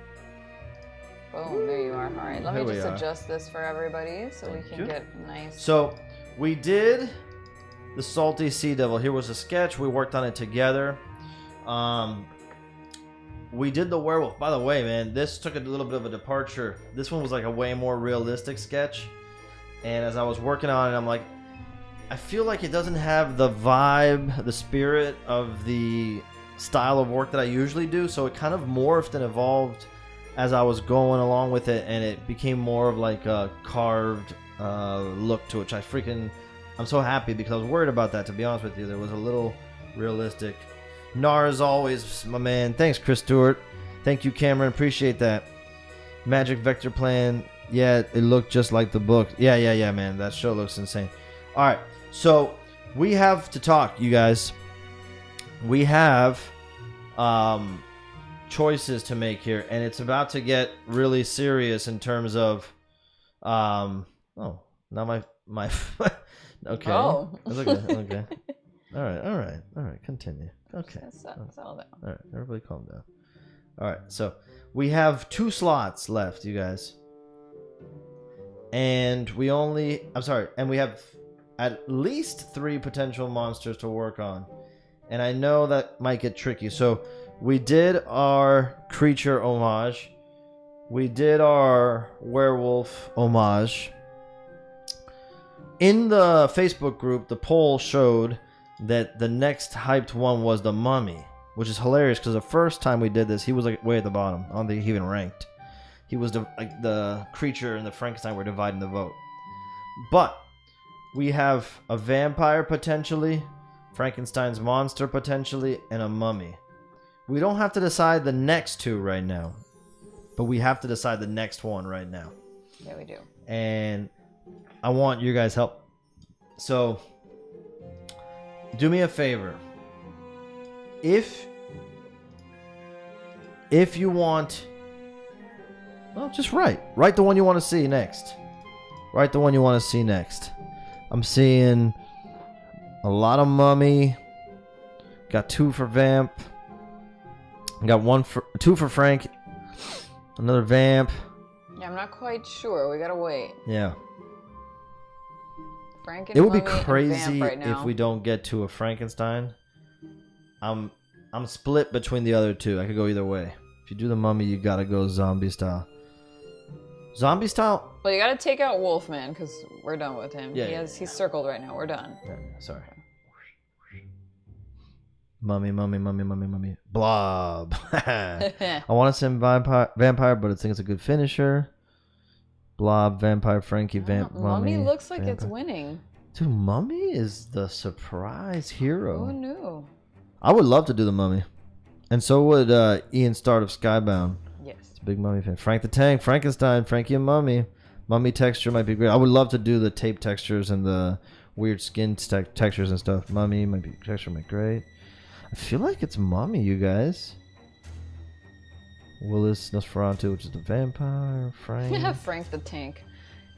Boom, there you are. All right, let me just adjust this for everybody so we can get nice. So we did the Salty Sea Devil. Here was a sketch. We worked on it together. We did the werewolf. By the way, man, this took a little bit of a departure. This one was like a way more realistic sketch. And as I was working on it, I'm like, I feel like it doesn't have the vibe, the spirit of the style of work that I usually do. So it kind of morphed and evolved as I was going along with it, and it became more of like a carved look to it, which I'm so happy, because I was worried about that, to be honest with you. There was a little realistic. Nar, as always, my man. Thanks, Chris Stewart. Thank you, Cameron. Appreciate that. Magic Vector Plan. Yeah, it looked just like the book. Yeah, man. That show looks insane. All right, so we have to talk, you guys. We have choices to make here, and it's about to get really serious in terms of now my okay. Oh. Okay. All right. Continue. Okay. Settle down. All right. Everybody calm down. All right. So we have 2 slots left, you guys. And we have at least 3 potential monsters to work on. And I know that might get tricky. So we did our creature homage. We did our werewolf homage. In the Facebook group, the poll showed that the next hyped one was the mummy, which is hilarious because the first time we did this, he was like way at the bottom. I don't think he even ranked. He was the creature and the Frankenstein were dividing the vote. But we have a vampire potentially, Frankenstein's monster potentially, and a mummy. We don't have to decide the next 2 right now, but we have to decide the next one right now. Yeah, we do. And I want your guys' help. So do me a favor. If you want, well, just write the one you want to see next. Write the one you want to see next. I'm seeing a lot of mummy. Got 2 for vamp. Got 2 for Frank. Another vamp. Yeah, I'm not quite sure. We gotta wait. Yeah. Frank and it would be Mummy crazy right now. if we don't get to a Frankenstein. I'm split between the other 2. I could go either way. If you do the mummy, you gotta go zombie style. Zombie style? Well, you gotta take out Wolfman because we're done with him. Yeah, He's circled right now. We're done. Yeah, sorry. Mummy. Blob. I want to send vampire, but I think it's a good finisher. Blob, vampire, Frankie, vamp, mummy. Mummy looks like vampire. It's winning. Dude, mummy is the surprise hero. Who knew? I would love to do the mummy. And so would Ian Start of Skybound. Yes. It's a big mummy fan. Frank the Tank, Frankenstein, Frankie and Mummy. Mummy texture might be great. I would love to do the tape textures and the weird skin textures and stuff. Mummy might be texture might be great. I feel like it's Mummy, you guys. Willis Nosferatu, which is the vampire. Frank. Yeah, Frank the Tank.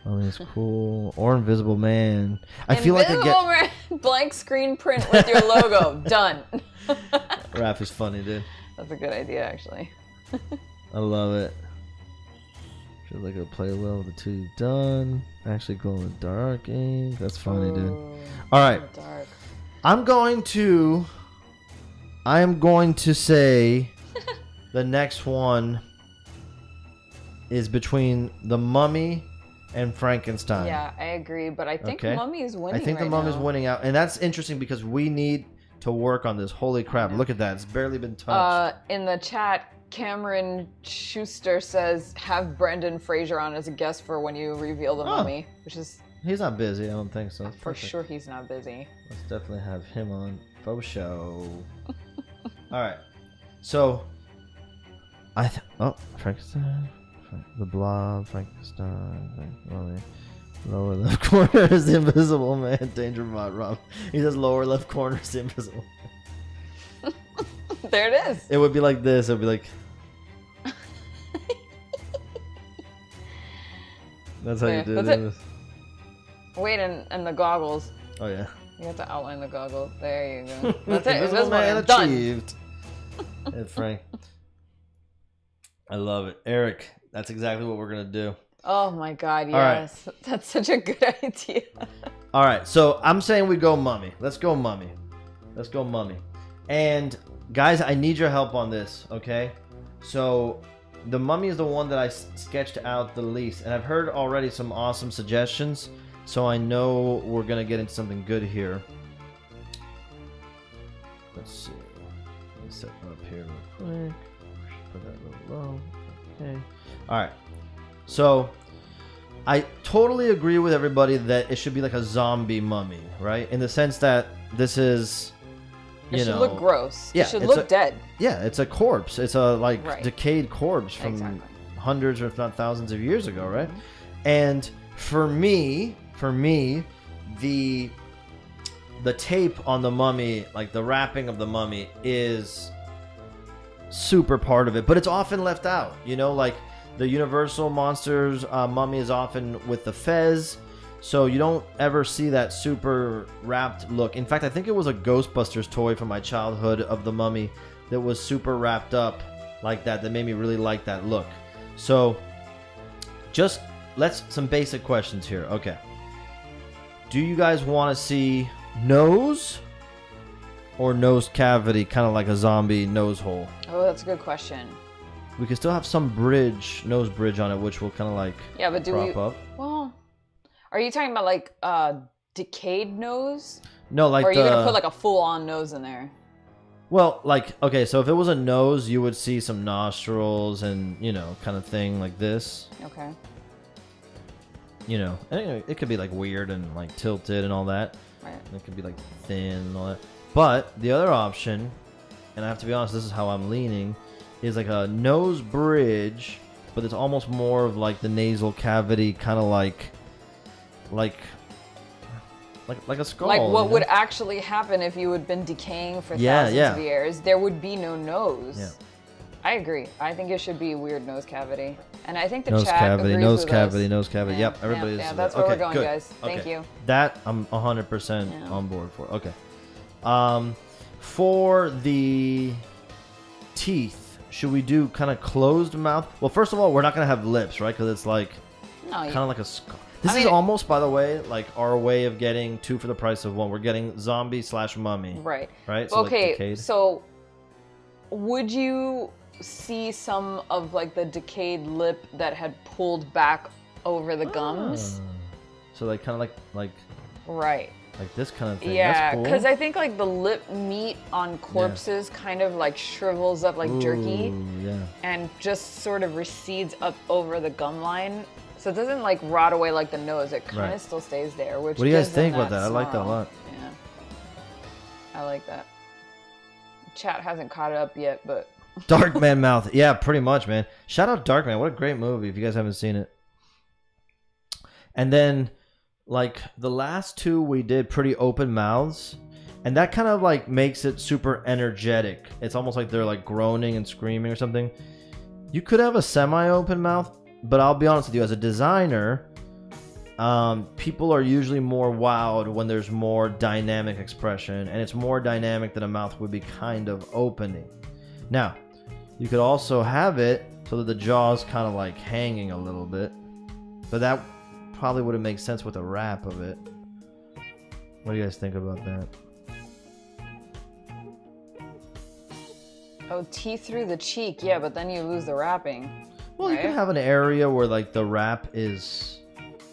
Mummy is cool. Or Invisible Man. I feel like I get Man. Blank screen print with your logo. Done. Raph is funny, dude. That's a good idea, actually. I love it. Feel like it'll play well with the 2 you've done. Actually glow in the dark ink. That's funny, dude. All right. Dark. I am going to say the next one is between the Mummy and Frankenstein. Yeah, I agree, but I think Mummy is winning. I think the Mummy's winning out, and that's interesting because we need to work on this. Holy crap! Look at that; it's barely been touched. In the chat, Cameron Schuster says, "Have Brendan Fraser on as a guest for when you reveal the Mummy," which is he's not busy. I don't think so. That's for perfect. sure he's not busy. Let's definitely have him on faux show. All right, so Frankenstein. The Blob, Frankenstein, Mummy. Lower left corner is the Invisible Man. Danger Bot Rob. He says lower left corner is the Invisible Man. There it is. It would be like this. It would be like. That's how you do this. Wait, and the goggles. Oh yeah. You have to outline the goggles. There you go. That's it. Invisible Man achieved. Hey, Frank. I love it. Eric, that's exactly what we're going to do. Oh my God, yes. Right. That's such a good idea. All right, so I'm saying we go Mummy. Let's go Mummy. Let's go Mummy. And guys, I need your help on this, okay? So the Mummy is the one that I sketched out the least. And I've heard already some awesome suggestions. So I know we're going to get into something good here. Let's see. Let me set that up here real quick. Put that a little low. Okay. All right. So I totally agree with everybody that it should be like a zombie mummy, right? In the sense that this is, it should look gross. Yeah, it should look dead. Yeah, it's a corpse. It's a decayed corpse from hundreds or if not thousands of years ago, right? Mm-hmm. And for me, the tape on the mummy, like the wrapping of the mummy, is super part of it, but it's often left out. You know, like the Universal Monsters mummy is often with the fez, so you don't ever see that super wrapped look. In fact, I think it was a Ghostbusters toy from my childhood of the mummy that was super wrapped up like that made me really like that look. So just some basic questions here. Okay. Do you guys want to see nose or nose cavity, kind of like a zombie nose hole? Oh, that's a good question. We can still have some nose bridge on it, which will kind of like prop up. Well, are you talking about like decayed nose? No, like, or are you gonna put like a full-on nose in there? Well, like, okay, so if it was a nose, you would see some nostrils and, you know, kind of thing like this. Okay. You know, and it could be like weird and like tilted and all that. Right. It could be like thin and all that. But the other option, and I have to be honest, this is how I'm leaning, is like a nose bridge, but it's almost more of like the nasal cavity, kind of like a skull. Like what would actually happen if you had been decaying for thousands of years? There would be no nose. Yeah. I agree. I think it should be a weird nose cavity. And I think the chat agrees nose with cavity, us. Nose cavity. Yep, everybody's. Yeah, that's where we're going, guys. Thank you. That I'm 100% on board for. Okay. For the teeth, should we do kind of closed mouth? Well, first of all, we're not going to have lips, right? Because it's like kind of like a skull. This is almost, by the way, like our way of getting two for the price of one. We're getting zombie/mummy. Right. Right? So okay, so would you see some of like the decayed lip that had pulled back over the gums? So like kind of like right. Like this kind of thing. Yeah, because I think like the lip meat on corpses kind of like shrivels up like jerky. Yeah. And just sort of recedes up over the gum line. So it doesn't like rot away like the nose. It kind of still stays there. Which what do you guys think about that? I like that a lot. Yeah. I like that. Chat hasn't caught it up yet, but... Darkman mouth. Yeah, pretty much, man. Shout out Darkman. What a great movie if you guys haven't seen it. And then, like, the last two we did pretty open mouths. And that kind of, like, makes it super energetic. It's almost like they're, like, groaning and screaming or something. You could have a semi-open mouth, but I'll be honest with you. As a designer, people are usually more wowed when there's more dynamic expression. And it's more dynamic than a mouth would be kind of opening. Now, you could also have it so that the jaw's kind of like hanging a little bit. But that probably wouldn't make sense with a wrap of it. What do you guys think about that? Oh, teeth through the cheek. Yeah, but then you lose the wrapping. Well, you can have an area where like the wrap is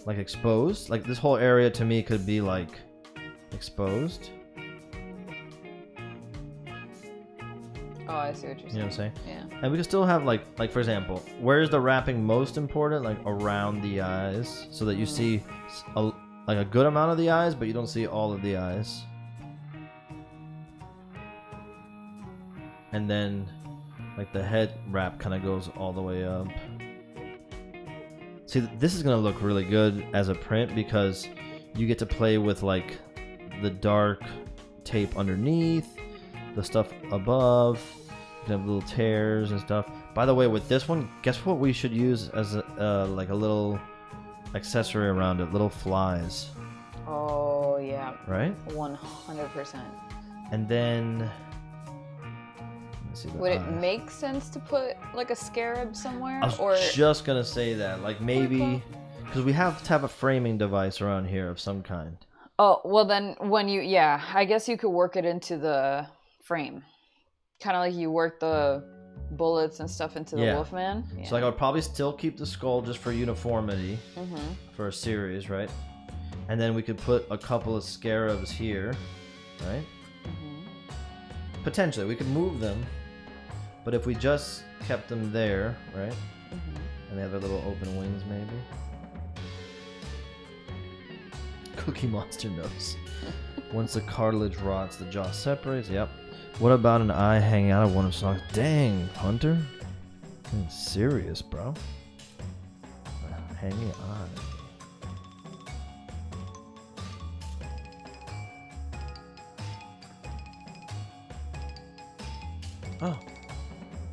like exposed. Like this whole area to me could be like exposed. Oh, I see what you're saying. You know what I'm saying? Yeah. And we can still have like for example, where's the wrapping most important? Like around the eyes, so that you see like a good amount of the eyes, but you don't see all of the eyes. And then like the head wrap kind of goes all the way up. See, this is gonna look really good as a print because you get to play with like the dark tape underneath, the stuff above. You can have little tears and stuff. By the way, with this one, guess what we should use as like a little accessory around it? Little flies. Oh yeah. Right? 100%. And then let's see. Would it make sense to put like a scarab somewhere? I was just gonna say that, like maybe because we have to have a framing device around here of some kind. Oh well, then when I guess you could work it into the frame. Kind of like you work the bullets and stuff into the Wolfman. Yeah. So like I would probably still keep the skull just for uniformity for a series, right? And then we could put a couple of scarabs here, right? Potentially, we could move them, but if we just kept them there, right? And they have their little open wings, maybe. Cookie Monster knows. Once the cartilage rots, the jaw separates. Yep. What about an eye hanging out of one of songs? Dang, Hunter. You're serious, bro. A hanging eye. Oh.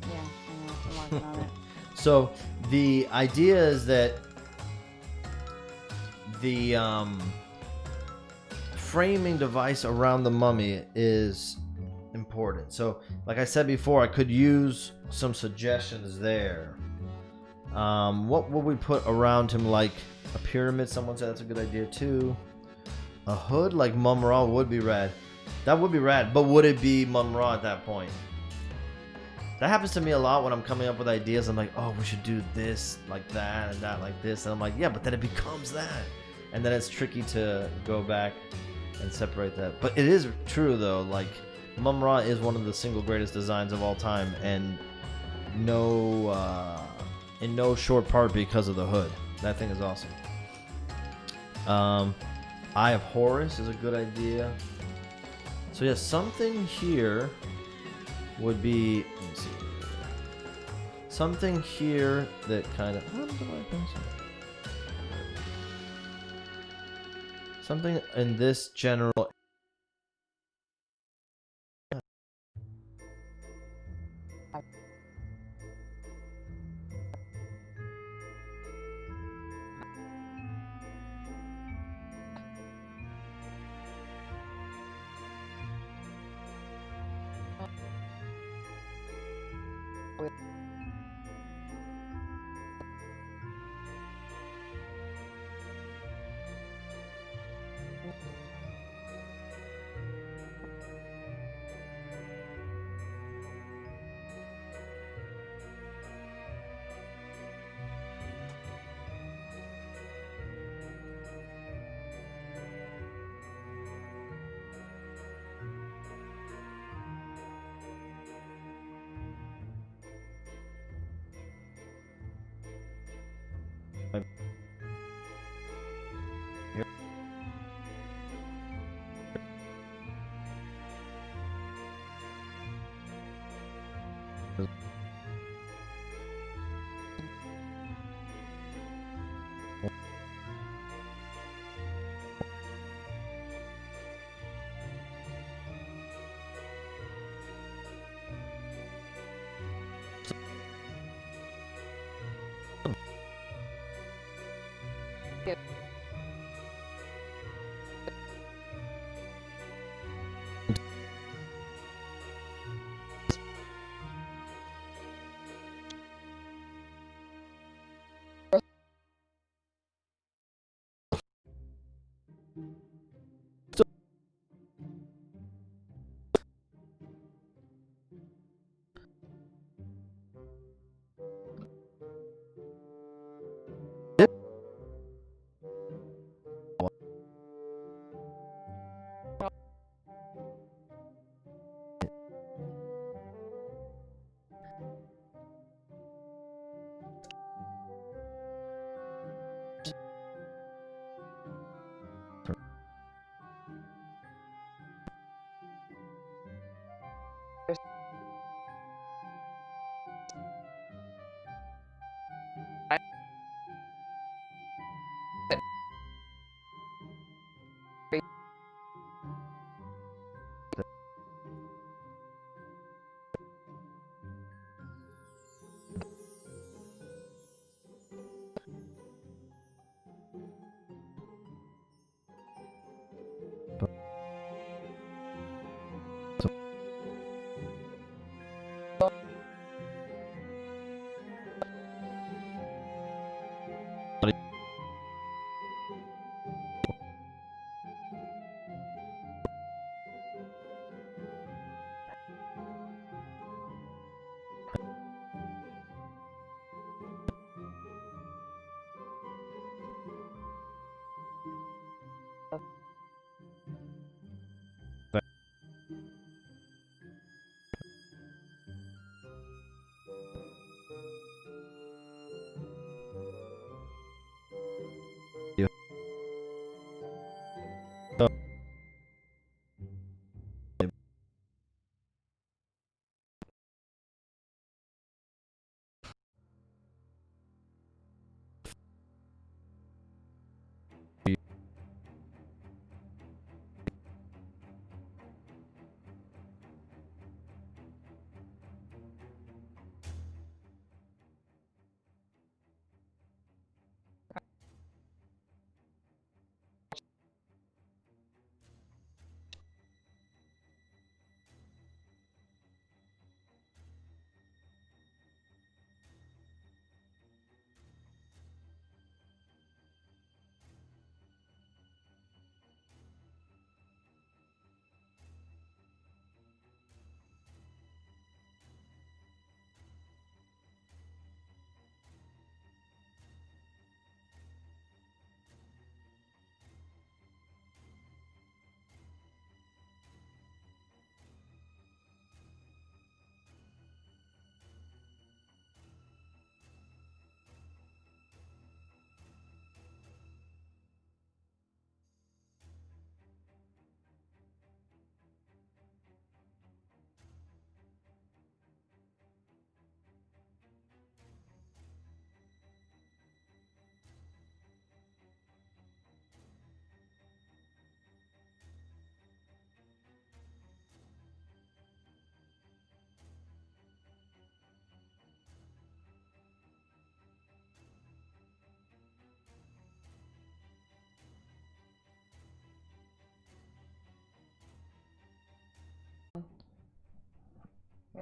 Yeah, I'm working on it. So the idea is that the framing device around the mummy is important. So like I said before, I could use some suggestions there. What would we put around him? Like a pyramid? Someone said that's a good idea too. A hood like Mum Ra would be rad. That would be rad, but would it be Mum Ra at that point? That happens to me a lot when I'm coming up with ideas. I'm like, oh, we should do this like that and that like this. And I'm like, yeah, but then it becomes that. And then it's tricky to go back and separate that. But it is true, though. Like, Mum Ra is one of the single greatest designs of all time. And in no short part because of the hood. That thing is awesome. Eye of Horus is a good idea. So, yeah, something here would be, let me see, something here that kind of, something in this general.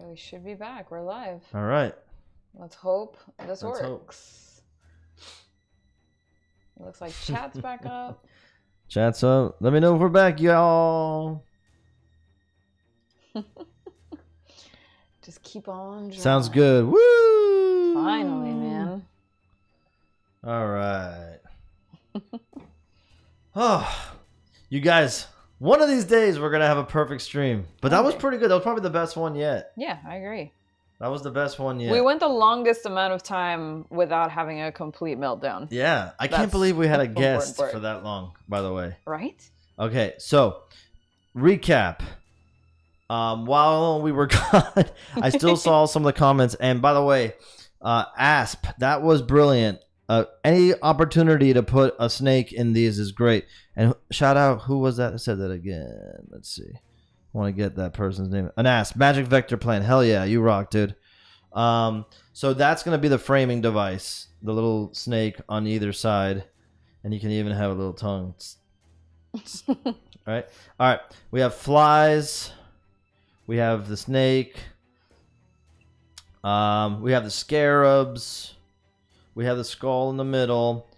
we should be back. We're live. All right. Let's hope this works. Hope. It looks like chat's back up. Chat's up. Let me know if we're back, y'all. Just keep on drawing. Sounds good. Woo! Finally, man. All right. Oh, you guys, one of these days we're going to have a perfect stream. But that was pretty good. That was probably the best one yet. Yeah, I agree. That was the best one yet. We went the longest amount of time without having a complete meltdown. Yeah. I can't believe we had a guest for that long, by the way. Right? Okay, so recap. While we were gone, I still saw some of the comments. And by the way, Asp, that was brilliant. Any opportunity to put a snake in these is great. And shout out, who was that said that again? Let's see. I want to get that person's name. An Asp, Magic Vector Plan. Hell yeah, you rock, dude. So that's going to be the framing device. The little snake on either side. And you can even have a little tongue. All right. We have flies. We have the snake. We have the scarabs. We have the skull in the middle.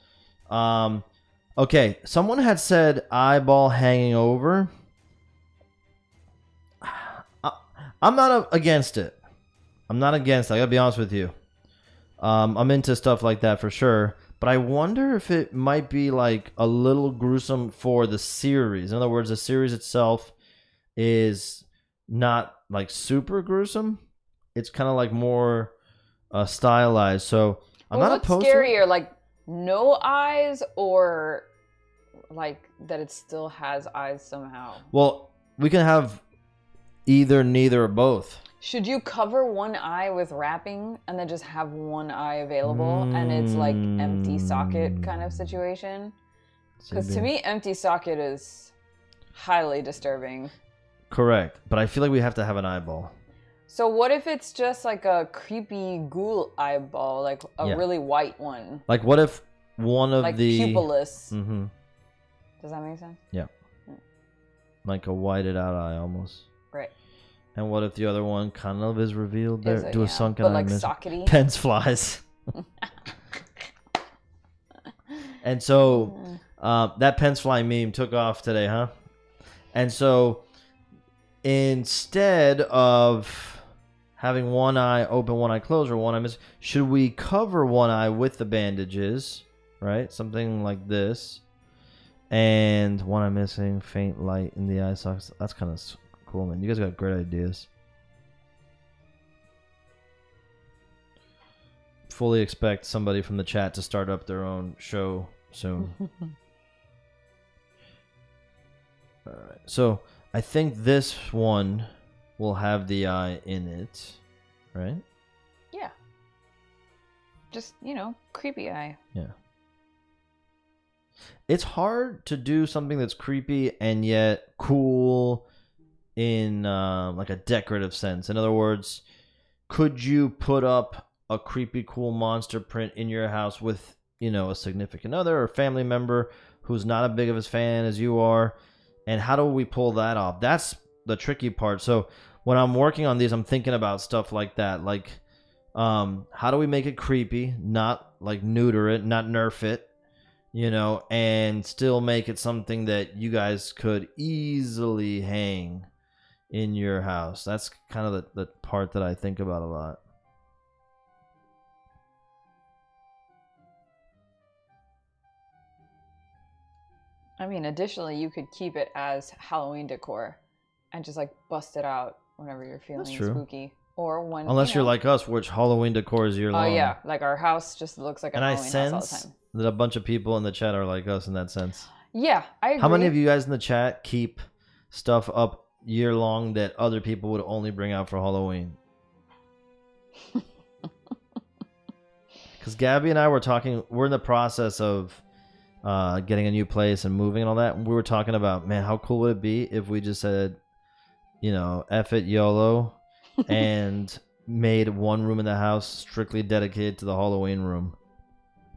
Okay, someone had said eyeball hanging over. I'm not against it. I'm not against it. I gotta be honest with you. I'm into stuff like that for sure. But I wonder if it might be like a little gruesome for the series. In other words, the series itself is not like super gruesome. It's kind of like more stylized. So I'm not opposed to it. What's scarier, like no eyes or like that it still has eyes somehow? Well, we can have either, neither, or both. Should you cover one eye with wrapping and then just have one eye available and it's like empty socket kind of situation? Because to me, empty socket is highly disturbing. Correct. But I feel like we have to have an eyeball. So what if it's just like a creepy ghoul eyeball, like a really white one? Like what if one of like the... pupilless. Mm-hmm. Does that make sense? Yeah. Like a whited out eye almost. Right. And what if the other one kind of is revealed there? Do a sunken eye. But like sockety? Pens flies. And so that pens fly meme took off today, huh? And so instead of having one eye open, one eye closed, or one eye missing, should we cover one eye with the bandages, right? Something like this. And one eye missing, faint light in the eye sockets. That's kind of cool, man. You guys got great ideas. Fully expect somebody from the chat to start up their own show soon. All right. So I think this one will have the eye in it, right? Yeah. Just, creepy eye. Yeah. It's hard to do something that's creepy and yet cool in like a decorative sense. In other words, could you put up a creepy cool monster print in your house with, a significant other or family member who's not as big of a fan as you are? And how do we pull that off? That's the tricky part. So when I'm working on these, I'm thinking about stuff like that. Like, how do we make it creepy, not like neuter it, not nerf it, and still make it something that you guys could easily hang in your house? That's kind of the part that I think about a lot. I mean, additionally, you could keep it as Halloween decor and just like bust it out whenever you're feeling spooky. Or when unless you're like us, which Halloween decor is year long. Oh yeah, like our house just looks like a Halloween house all the time. That a bunch of people in the chat are like us in that sense. Yeah, I agree. How many of you guys in the chat keep stuff up year long that other people would only bring out for Halloween? Because Gabby and I were talking, we're in the process of getting a new place and moving and all that. And we were talking about, man, how cool would it be if we just said, F it, YOLO, and made one room in the house strictly dedicated to the Halloween room.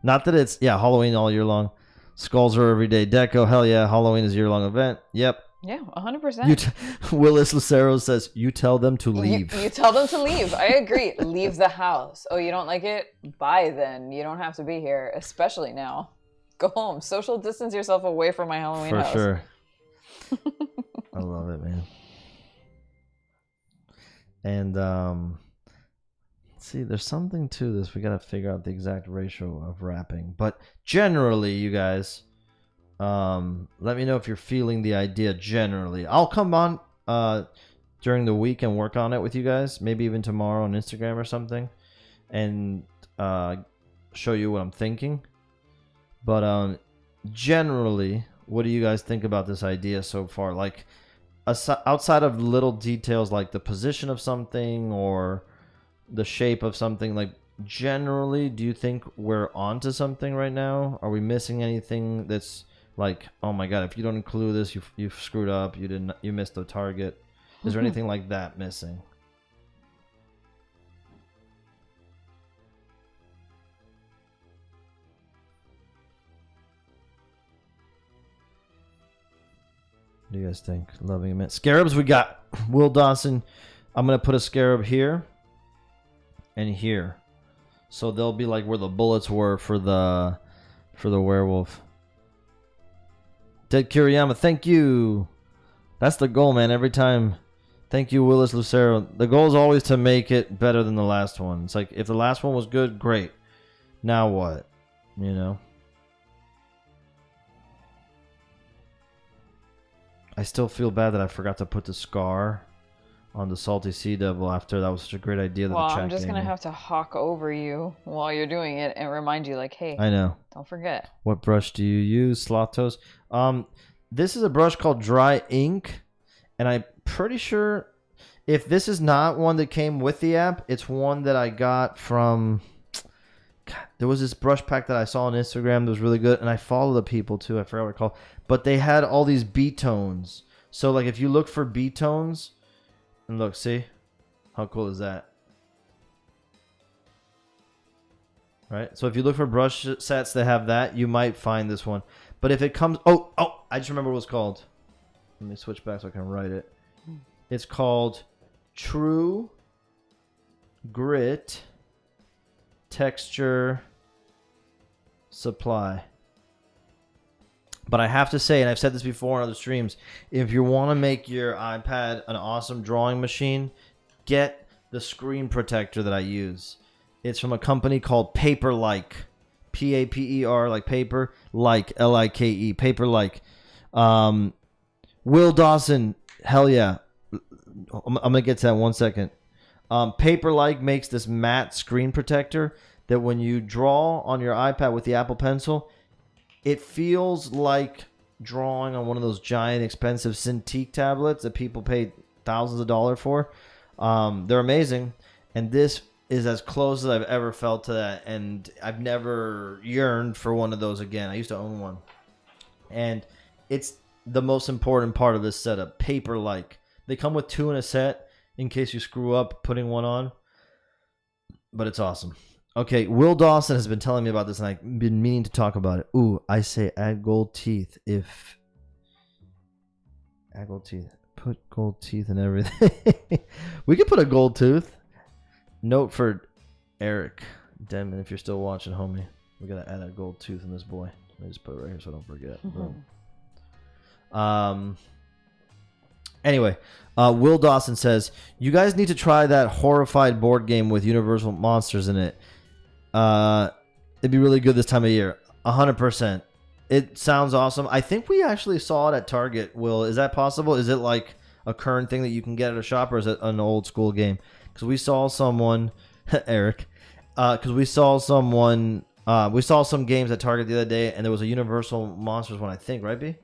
Not that it's, Halloween all year long. Skulls are everyday deco. Hell yeah, Halloween is a year-long event. Yep, Yeah, 100%. Willis Lucero says, you tell them to leave. You tell them to leave. I agree. Leave the house. Oh, you don't like it? Bye then. You don't have to be here, especially now. Go home. Social distance yourself away from my Halloween house. For sure. I love it, man. And see, there's something to this. We got to figure out the exact ratio of wrapping. But generally, you guys, let me know if you're feeling the idea generally. I'll come on during the week and work on it with you guys. Maybe even tomorrow on Instagram or something. And show you what I'm thinking. But generally, what do you guys think about this idea so far? Like, outside of little details like the position of something or the shape of something, like generally, do you think we're onto something right now? Are we missing anything that's like, oh my god, if you don't include this, you've screwed up, you missed the target? Is there anything like that missing? What do you guys think? Loving a minute. Scarabs, we got Will Dawson. I'm gonna put a scarab here and here, so they'll be like where the bullets were for the werewolf. Dead Kiriyama, thank you. That's the goal, man. Every time. Thank you, Willis Lucero. The goal is always to make it better than the last one. It's like, if the last one was good, great. Now what? You know? I still feel bad that I forgot to put the scar on the Salty Sea Devil after that was such a great idea. That well, I'm just going to have to hawk over you while you're doing it and remind you, like, hey, I know. Don't forget. What brush do you use, Sloth Toes? This is a brush called Dry Ink, and I'm pretty sure if this is not one that came with the app, it's one that I got from... God, there was this brush pack that I saw on Instagram that was really good, and I follow the people too. I forgot what it's called. But they had all these beat tones. So like if you look for beat tones, and look, see? How cool is that? Right? So if you look for brush sets that have that, you might find this one. But if it comes... Oh, I just remember what it's called. Let me switch back so I can write it. It's called True Grit Texture Supply. But I have to say, and I've said this before on other streams, if you want to make your iPad an awesome drawing machine, get the screen protector that I use. It's from a company called Paper-Like. P-A-P-E-R, like paper, like, L-I-K-E, Paper-Like. Will Dawson, hell yeah. I'm going to get to that in 1 second. Paper-Like makes this matte screen protector that when you draw on your iPad with the Apple Pencil, it feels like drawing on one of those giant expensive Cintiq tablets that people pay thousands of dollars for. They're amazing. And this is as close as I've ever felt to that. And I've never yearned for one of those again. I used to own one. And it's the most important part of this setup. Paper-Like. They come with 2 in a set in case you screw up putting one on. But it's awesome. Okay, Will Dawson has been telling me about this, and I've been meaning to talk about it. Ooh, I say add gold teeth if... Add gold teeth. Put gold teeth in everything. We could put a gold tooth. Note for Eric Denman, if you're still watching, homie. We gotta add a gold tooth in this boy. Let me just put it right here so I don't forget. Anyway, Will Dawson says, you guys need to try that horrified board game with Universal Monsters in it. It'd be really good this time of year. 100%. It sounds awesome. I think we actually saw it at Target, Will. Is that possible? Is it like a current thing that you can get at a shop, or is it an old school game? Because we saw someone, Eric, because we saw someone, we saw some games at Target the other day, and there was a Universal Monsters one, I think, right, B?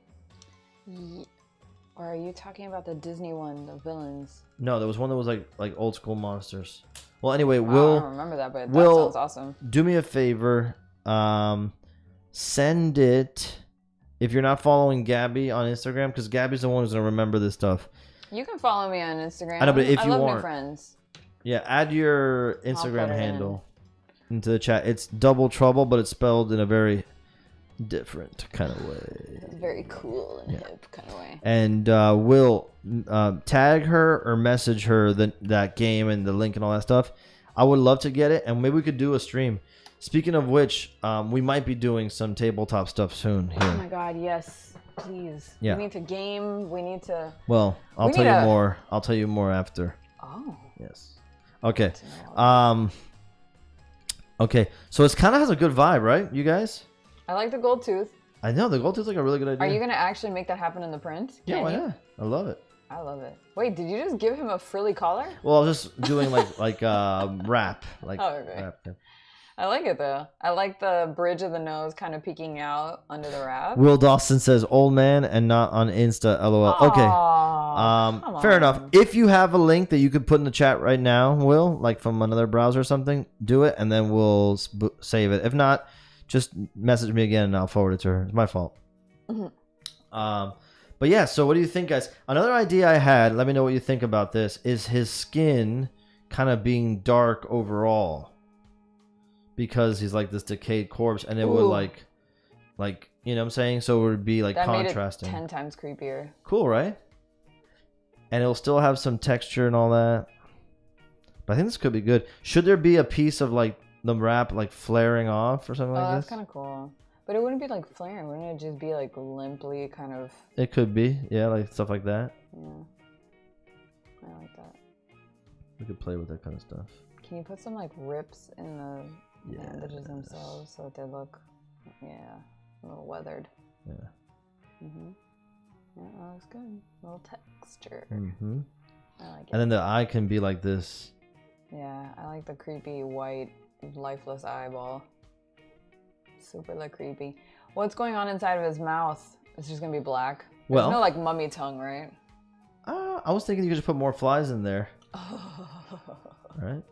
Or are you talking about the Disney one, the villains? No, there was one that was like old school monsters. Well, anyway, I don't remember that, but that sounds awesome. Do me a favor. Send it if you're not following Gabby on Instagram, because Gabby's the one who's going to remember this stuff. You can follow me on Instagram. I know, but if you love want, new friends. Yeah, add your Instagram handle into the chat. It's Double Trouble, but it's spelled in a very different kind of way. Very cool and hip kind of way. And we'll tag her or message her that game and the link and all that stuff. I would love to get it, and maybe we could do a stream. Speaking of which, we might be doing some tabletop stuff soon here. Oh my god, yes. Please. Yeah. We need to game. We need to... Well, I'll tell you more. I'll tell you more after. Oh. Yes. Okay. Okay. So it kind of has a good vibe, right, you guys? I like the gold tooth. I know. The gold tooth's like a really good idea. Are you going to actually make that happen in the print? Yeah, why not? I love it. I love it. Wait, did you just give him a frilly collar? Well, I was just doing like wrap. Like okay. Wrap, yeah. I like it though. I like the bridge of the nose kind of peeking out under the wrap. Will Dawson says old man and not on Insta. LOL. Aww, okay. Fair enough. If you have a link that you could put in the chat right now, Will, like from another browser or something, do it and then we'll save it. If not, just message me again and I'll forward it to her. It's my fault. Mm-hmm. But yeah, so what do you think, guys? Another idea I had, let me know what you think about this, is his skin kind of being dark overall. Because he's like this decayed corpse, and it would like, you know what I'm saying? So it would be like that contrasting. Made it 10 times creepier. Cool, right? And it'll still have some texture and all that. But I think this could be good. Should there be a piece of like the wrap like flaring off or something like this? That's kind of cool. But it wouldn't be like flaring. Wouldn't it just be like limply kind of? It could be, yeah, like stuff like that. Yeah, I like that. We could play with that kind of stuff. Can you put some like rips in the bandages themselves so that they look, a little weathered? Yeah. Mhm. Yeah, that looks good. A little texture. Mhm. I like it. And then the eye can be like this. Yeah, I like the creepy white lifeless eyeball. Super creepy. What's going on inside of his mouth? It's just gonna be black. There's no like mummy tongue, right? I was thinking you could just put more flies in there. Right?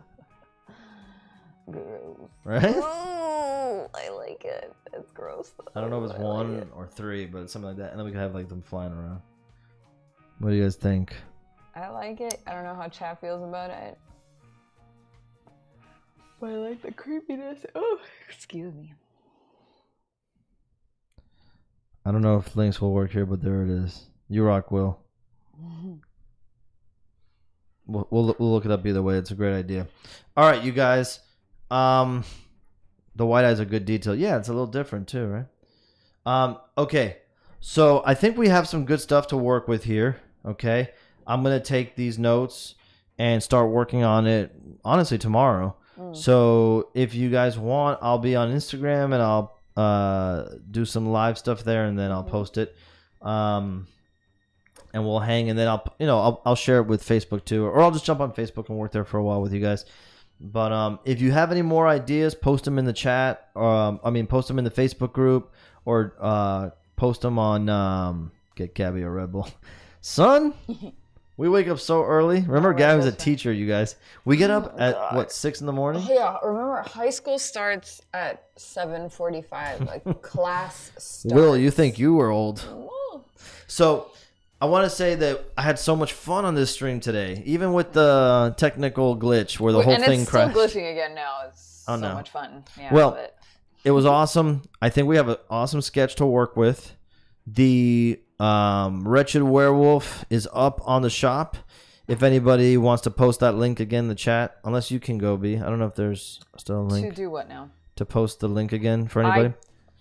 Gross. Right? Oh, I like it. It's gross though. I don't know if it's one or three, but it's something like that. And then we could have like them flying around. What do you guys think? I like it. I don't know how chat feels about it. But I like the creepiness. Oh, excuse me. I don't know if links will work here, but there it is. You rock, Will. We'll look it up either way. It's a great idea. All right, you guys. The white eye's a good detail. Yeah, it's a little different too, right? Okay. So I think we have some good stuff to work with here. Okay. I'm going to take these notes and start working on it, honestly, tomorrow. So if you guys want, I'll be on Instagram and I'll do some live stuff there, and then I'll post it, and we'll hang, and then I'll share it with Facebook too, or I'll just jump on Facebook and work there for a while with you guys. But if you have any more ideas, post them in the chat, post them in the Facebook group, or post them on get Gabby a Red Bull. Son, we wake up so early. Remember, Gabby's a teacher, you guys. We get up at 6 in the morning? Oh, yeah, remember high school starts at 7:45, like class starts. Will, you think you were old. So I want to say that I had so much fun on this stream today, even with the technical glitch where the whole thing crashed. And it's still glitching again now. It's so much fun. Yeah, well, I love it. It was awesome. I think we have an awesome sketch to work with. The Wretched Werewolf is up on the shop. If anybody wants to post that link again in the chat, unless you can go, B. I don't know if there's still a link. To do what now? To post the link again for anybody.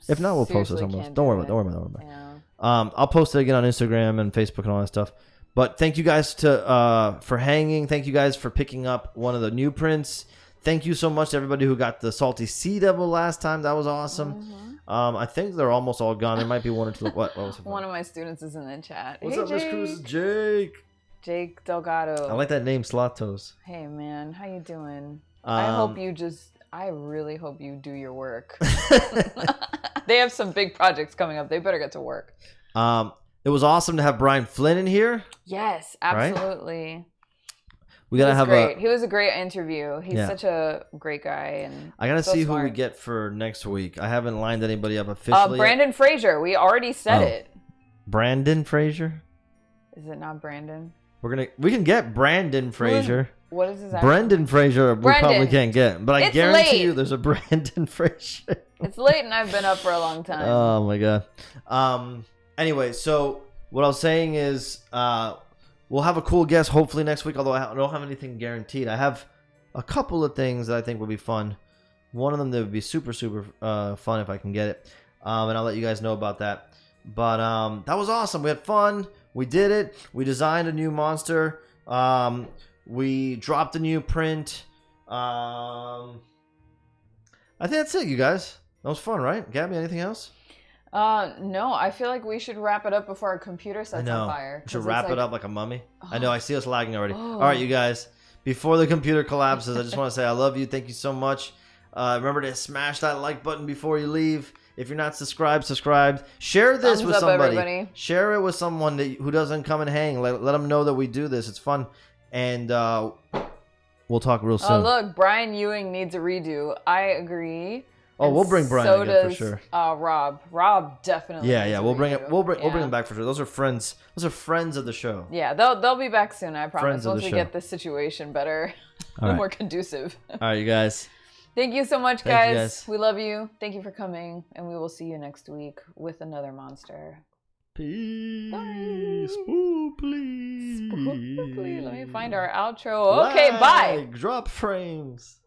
If not, we'll post it somewhere else. Don't worry about it. Yeah. I'll post it again on Instagram and Facebook and all that stuff. But thank you guys for hanging. Thank you guys for picking up one of the new prints. Thank you so much to everybody who got the Salty Sea Devil last time. That was awesome. Mm-hmm. I think they're almost all gone. There might be one or two. What was it? One of my students is in the chat. What's up, Miss Cruz? Jake. Jake Delgado. I like that name, Slatos. Hey, man. How you doing? I really hope you do your work. They have some big projects coming up. They better get to work. It was awesome to have Brian Flynn in here. Yes, absolutely. Right? We gotta have He was a great interview. He's such a great guy, and I gotta see who we get for next week. I haven't lined anybody up officially. Brandon Fraser. We already said it. Brandon Fraser. Is it not Brandon? We can get Brandon Fraser. What is his name? Brendan Fraser. We probably can't get, but I guarantee you, there's a Brandon Fraser. It's late, and I've been up for a long time. Oh my god. Anyway, so what I was saying is, we'll have a cool guest hopefully next week. Although I don't have anything guaranteed. I have a couple of things that I think would be fun. One of them that would be super fun if I can get it, and I'll let you guys know about that. But that was awesome. We had fun. We did it. We designed a new monster. We dropped a new print. I think that's it, you guys. That was fun, right? Gabby, anything else? No, I feel like we should wrap it up before our computer sets on fire. We should wrap it up like a mummy. I know, I see us lagging already. All right, you guys. Before the computer collapses, I just want to say I love you. Thank you so much. Remember to smash that like button before you leave. If you're not subscribed. Share this with somebody. Everybody. Share it with someone who doesn't come and hang. Let them know that we do this. It's fun. And we'll talk real soon. Oh, look. Brian Ewing needs a redo. I agree. Oh, we'll bring Brian again for sure. Rob. Rob definitely. Yeah. We'll bring it. We'll bring him back for sure. Those are friends. Those are friends of the show. Yeah, they'll be back soon. I promise. Once we get this situation better, more conducive. All right, you guys. Thank you so much, guys. We love you. Thank you for coming, and we will see you next week with another monster. Peace. Bye. Spooply. Let me find our outro. Okay, bye. Drop frames.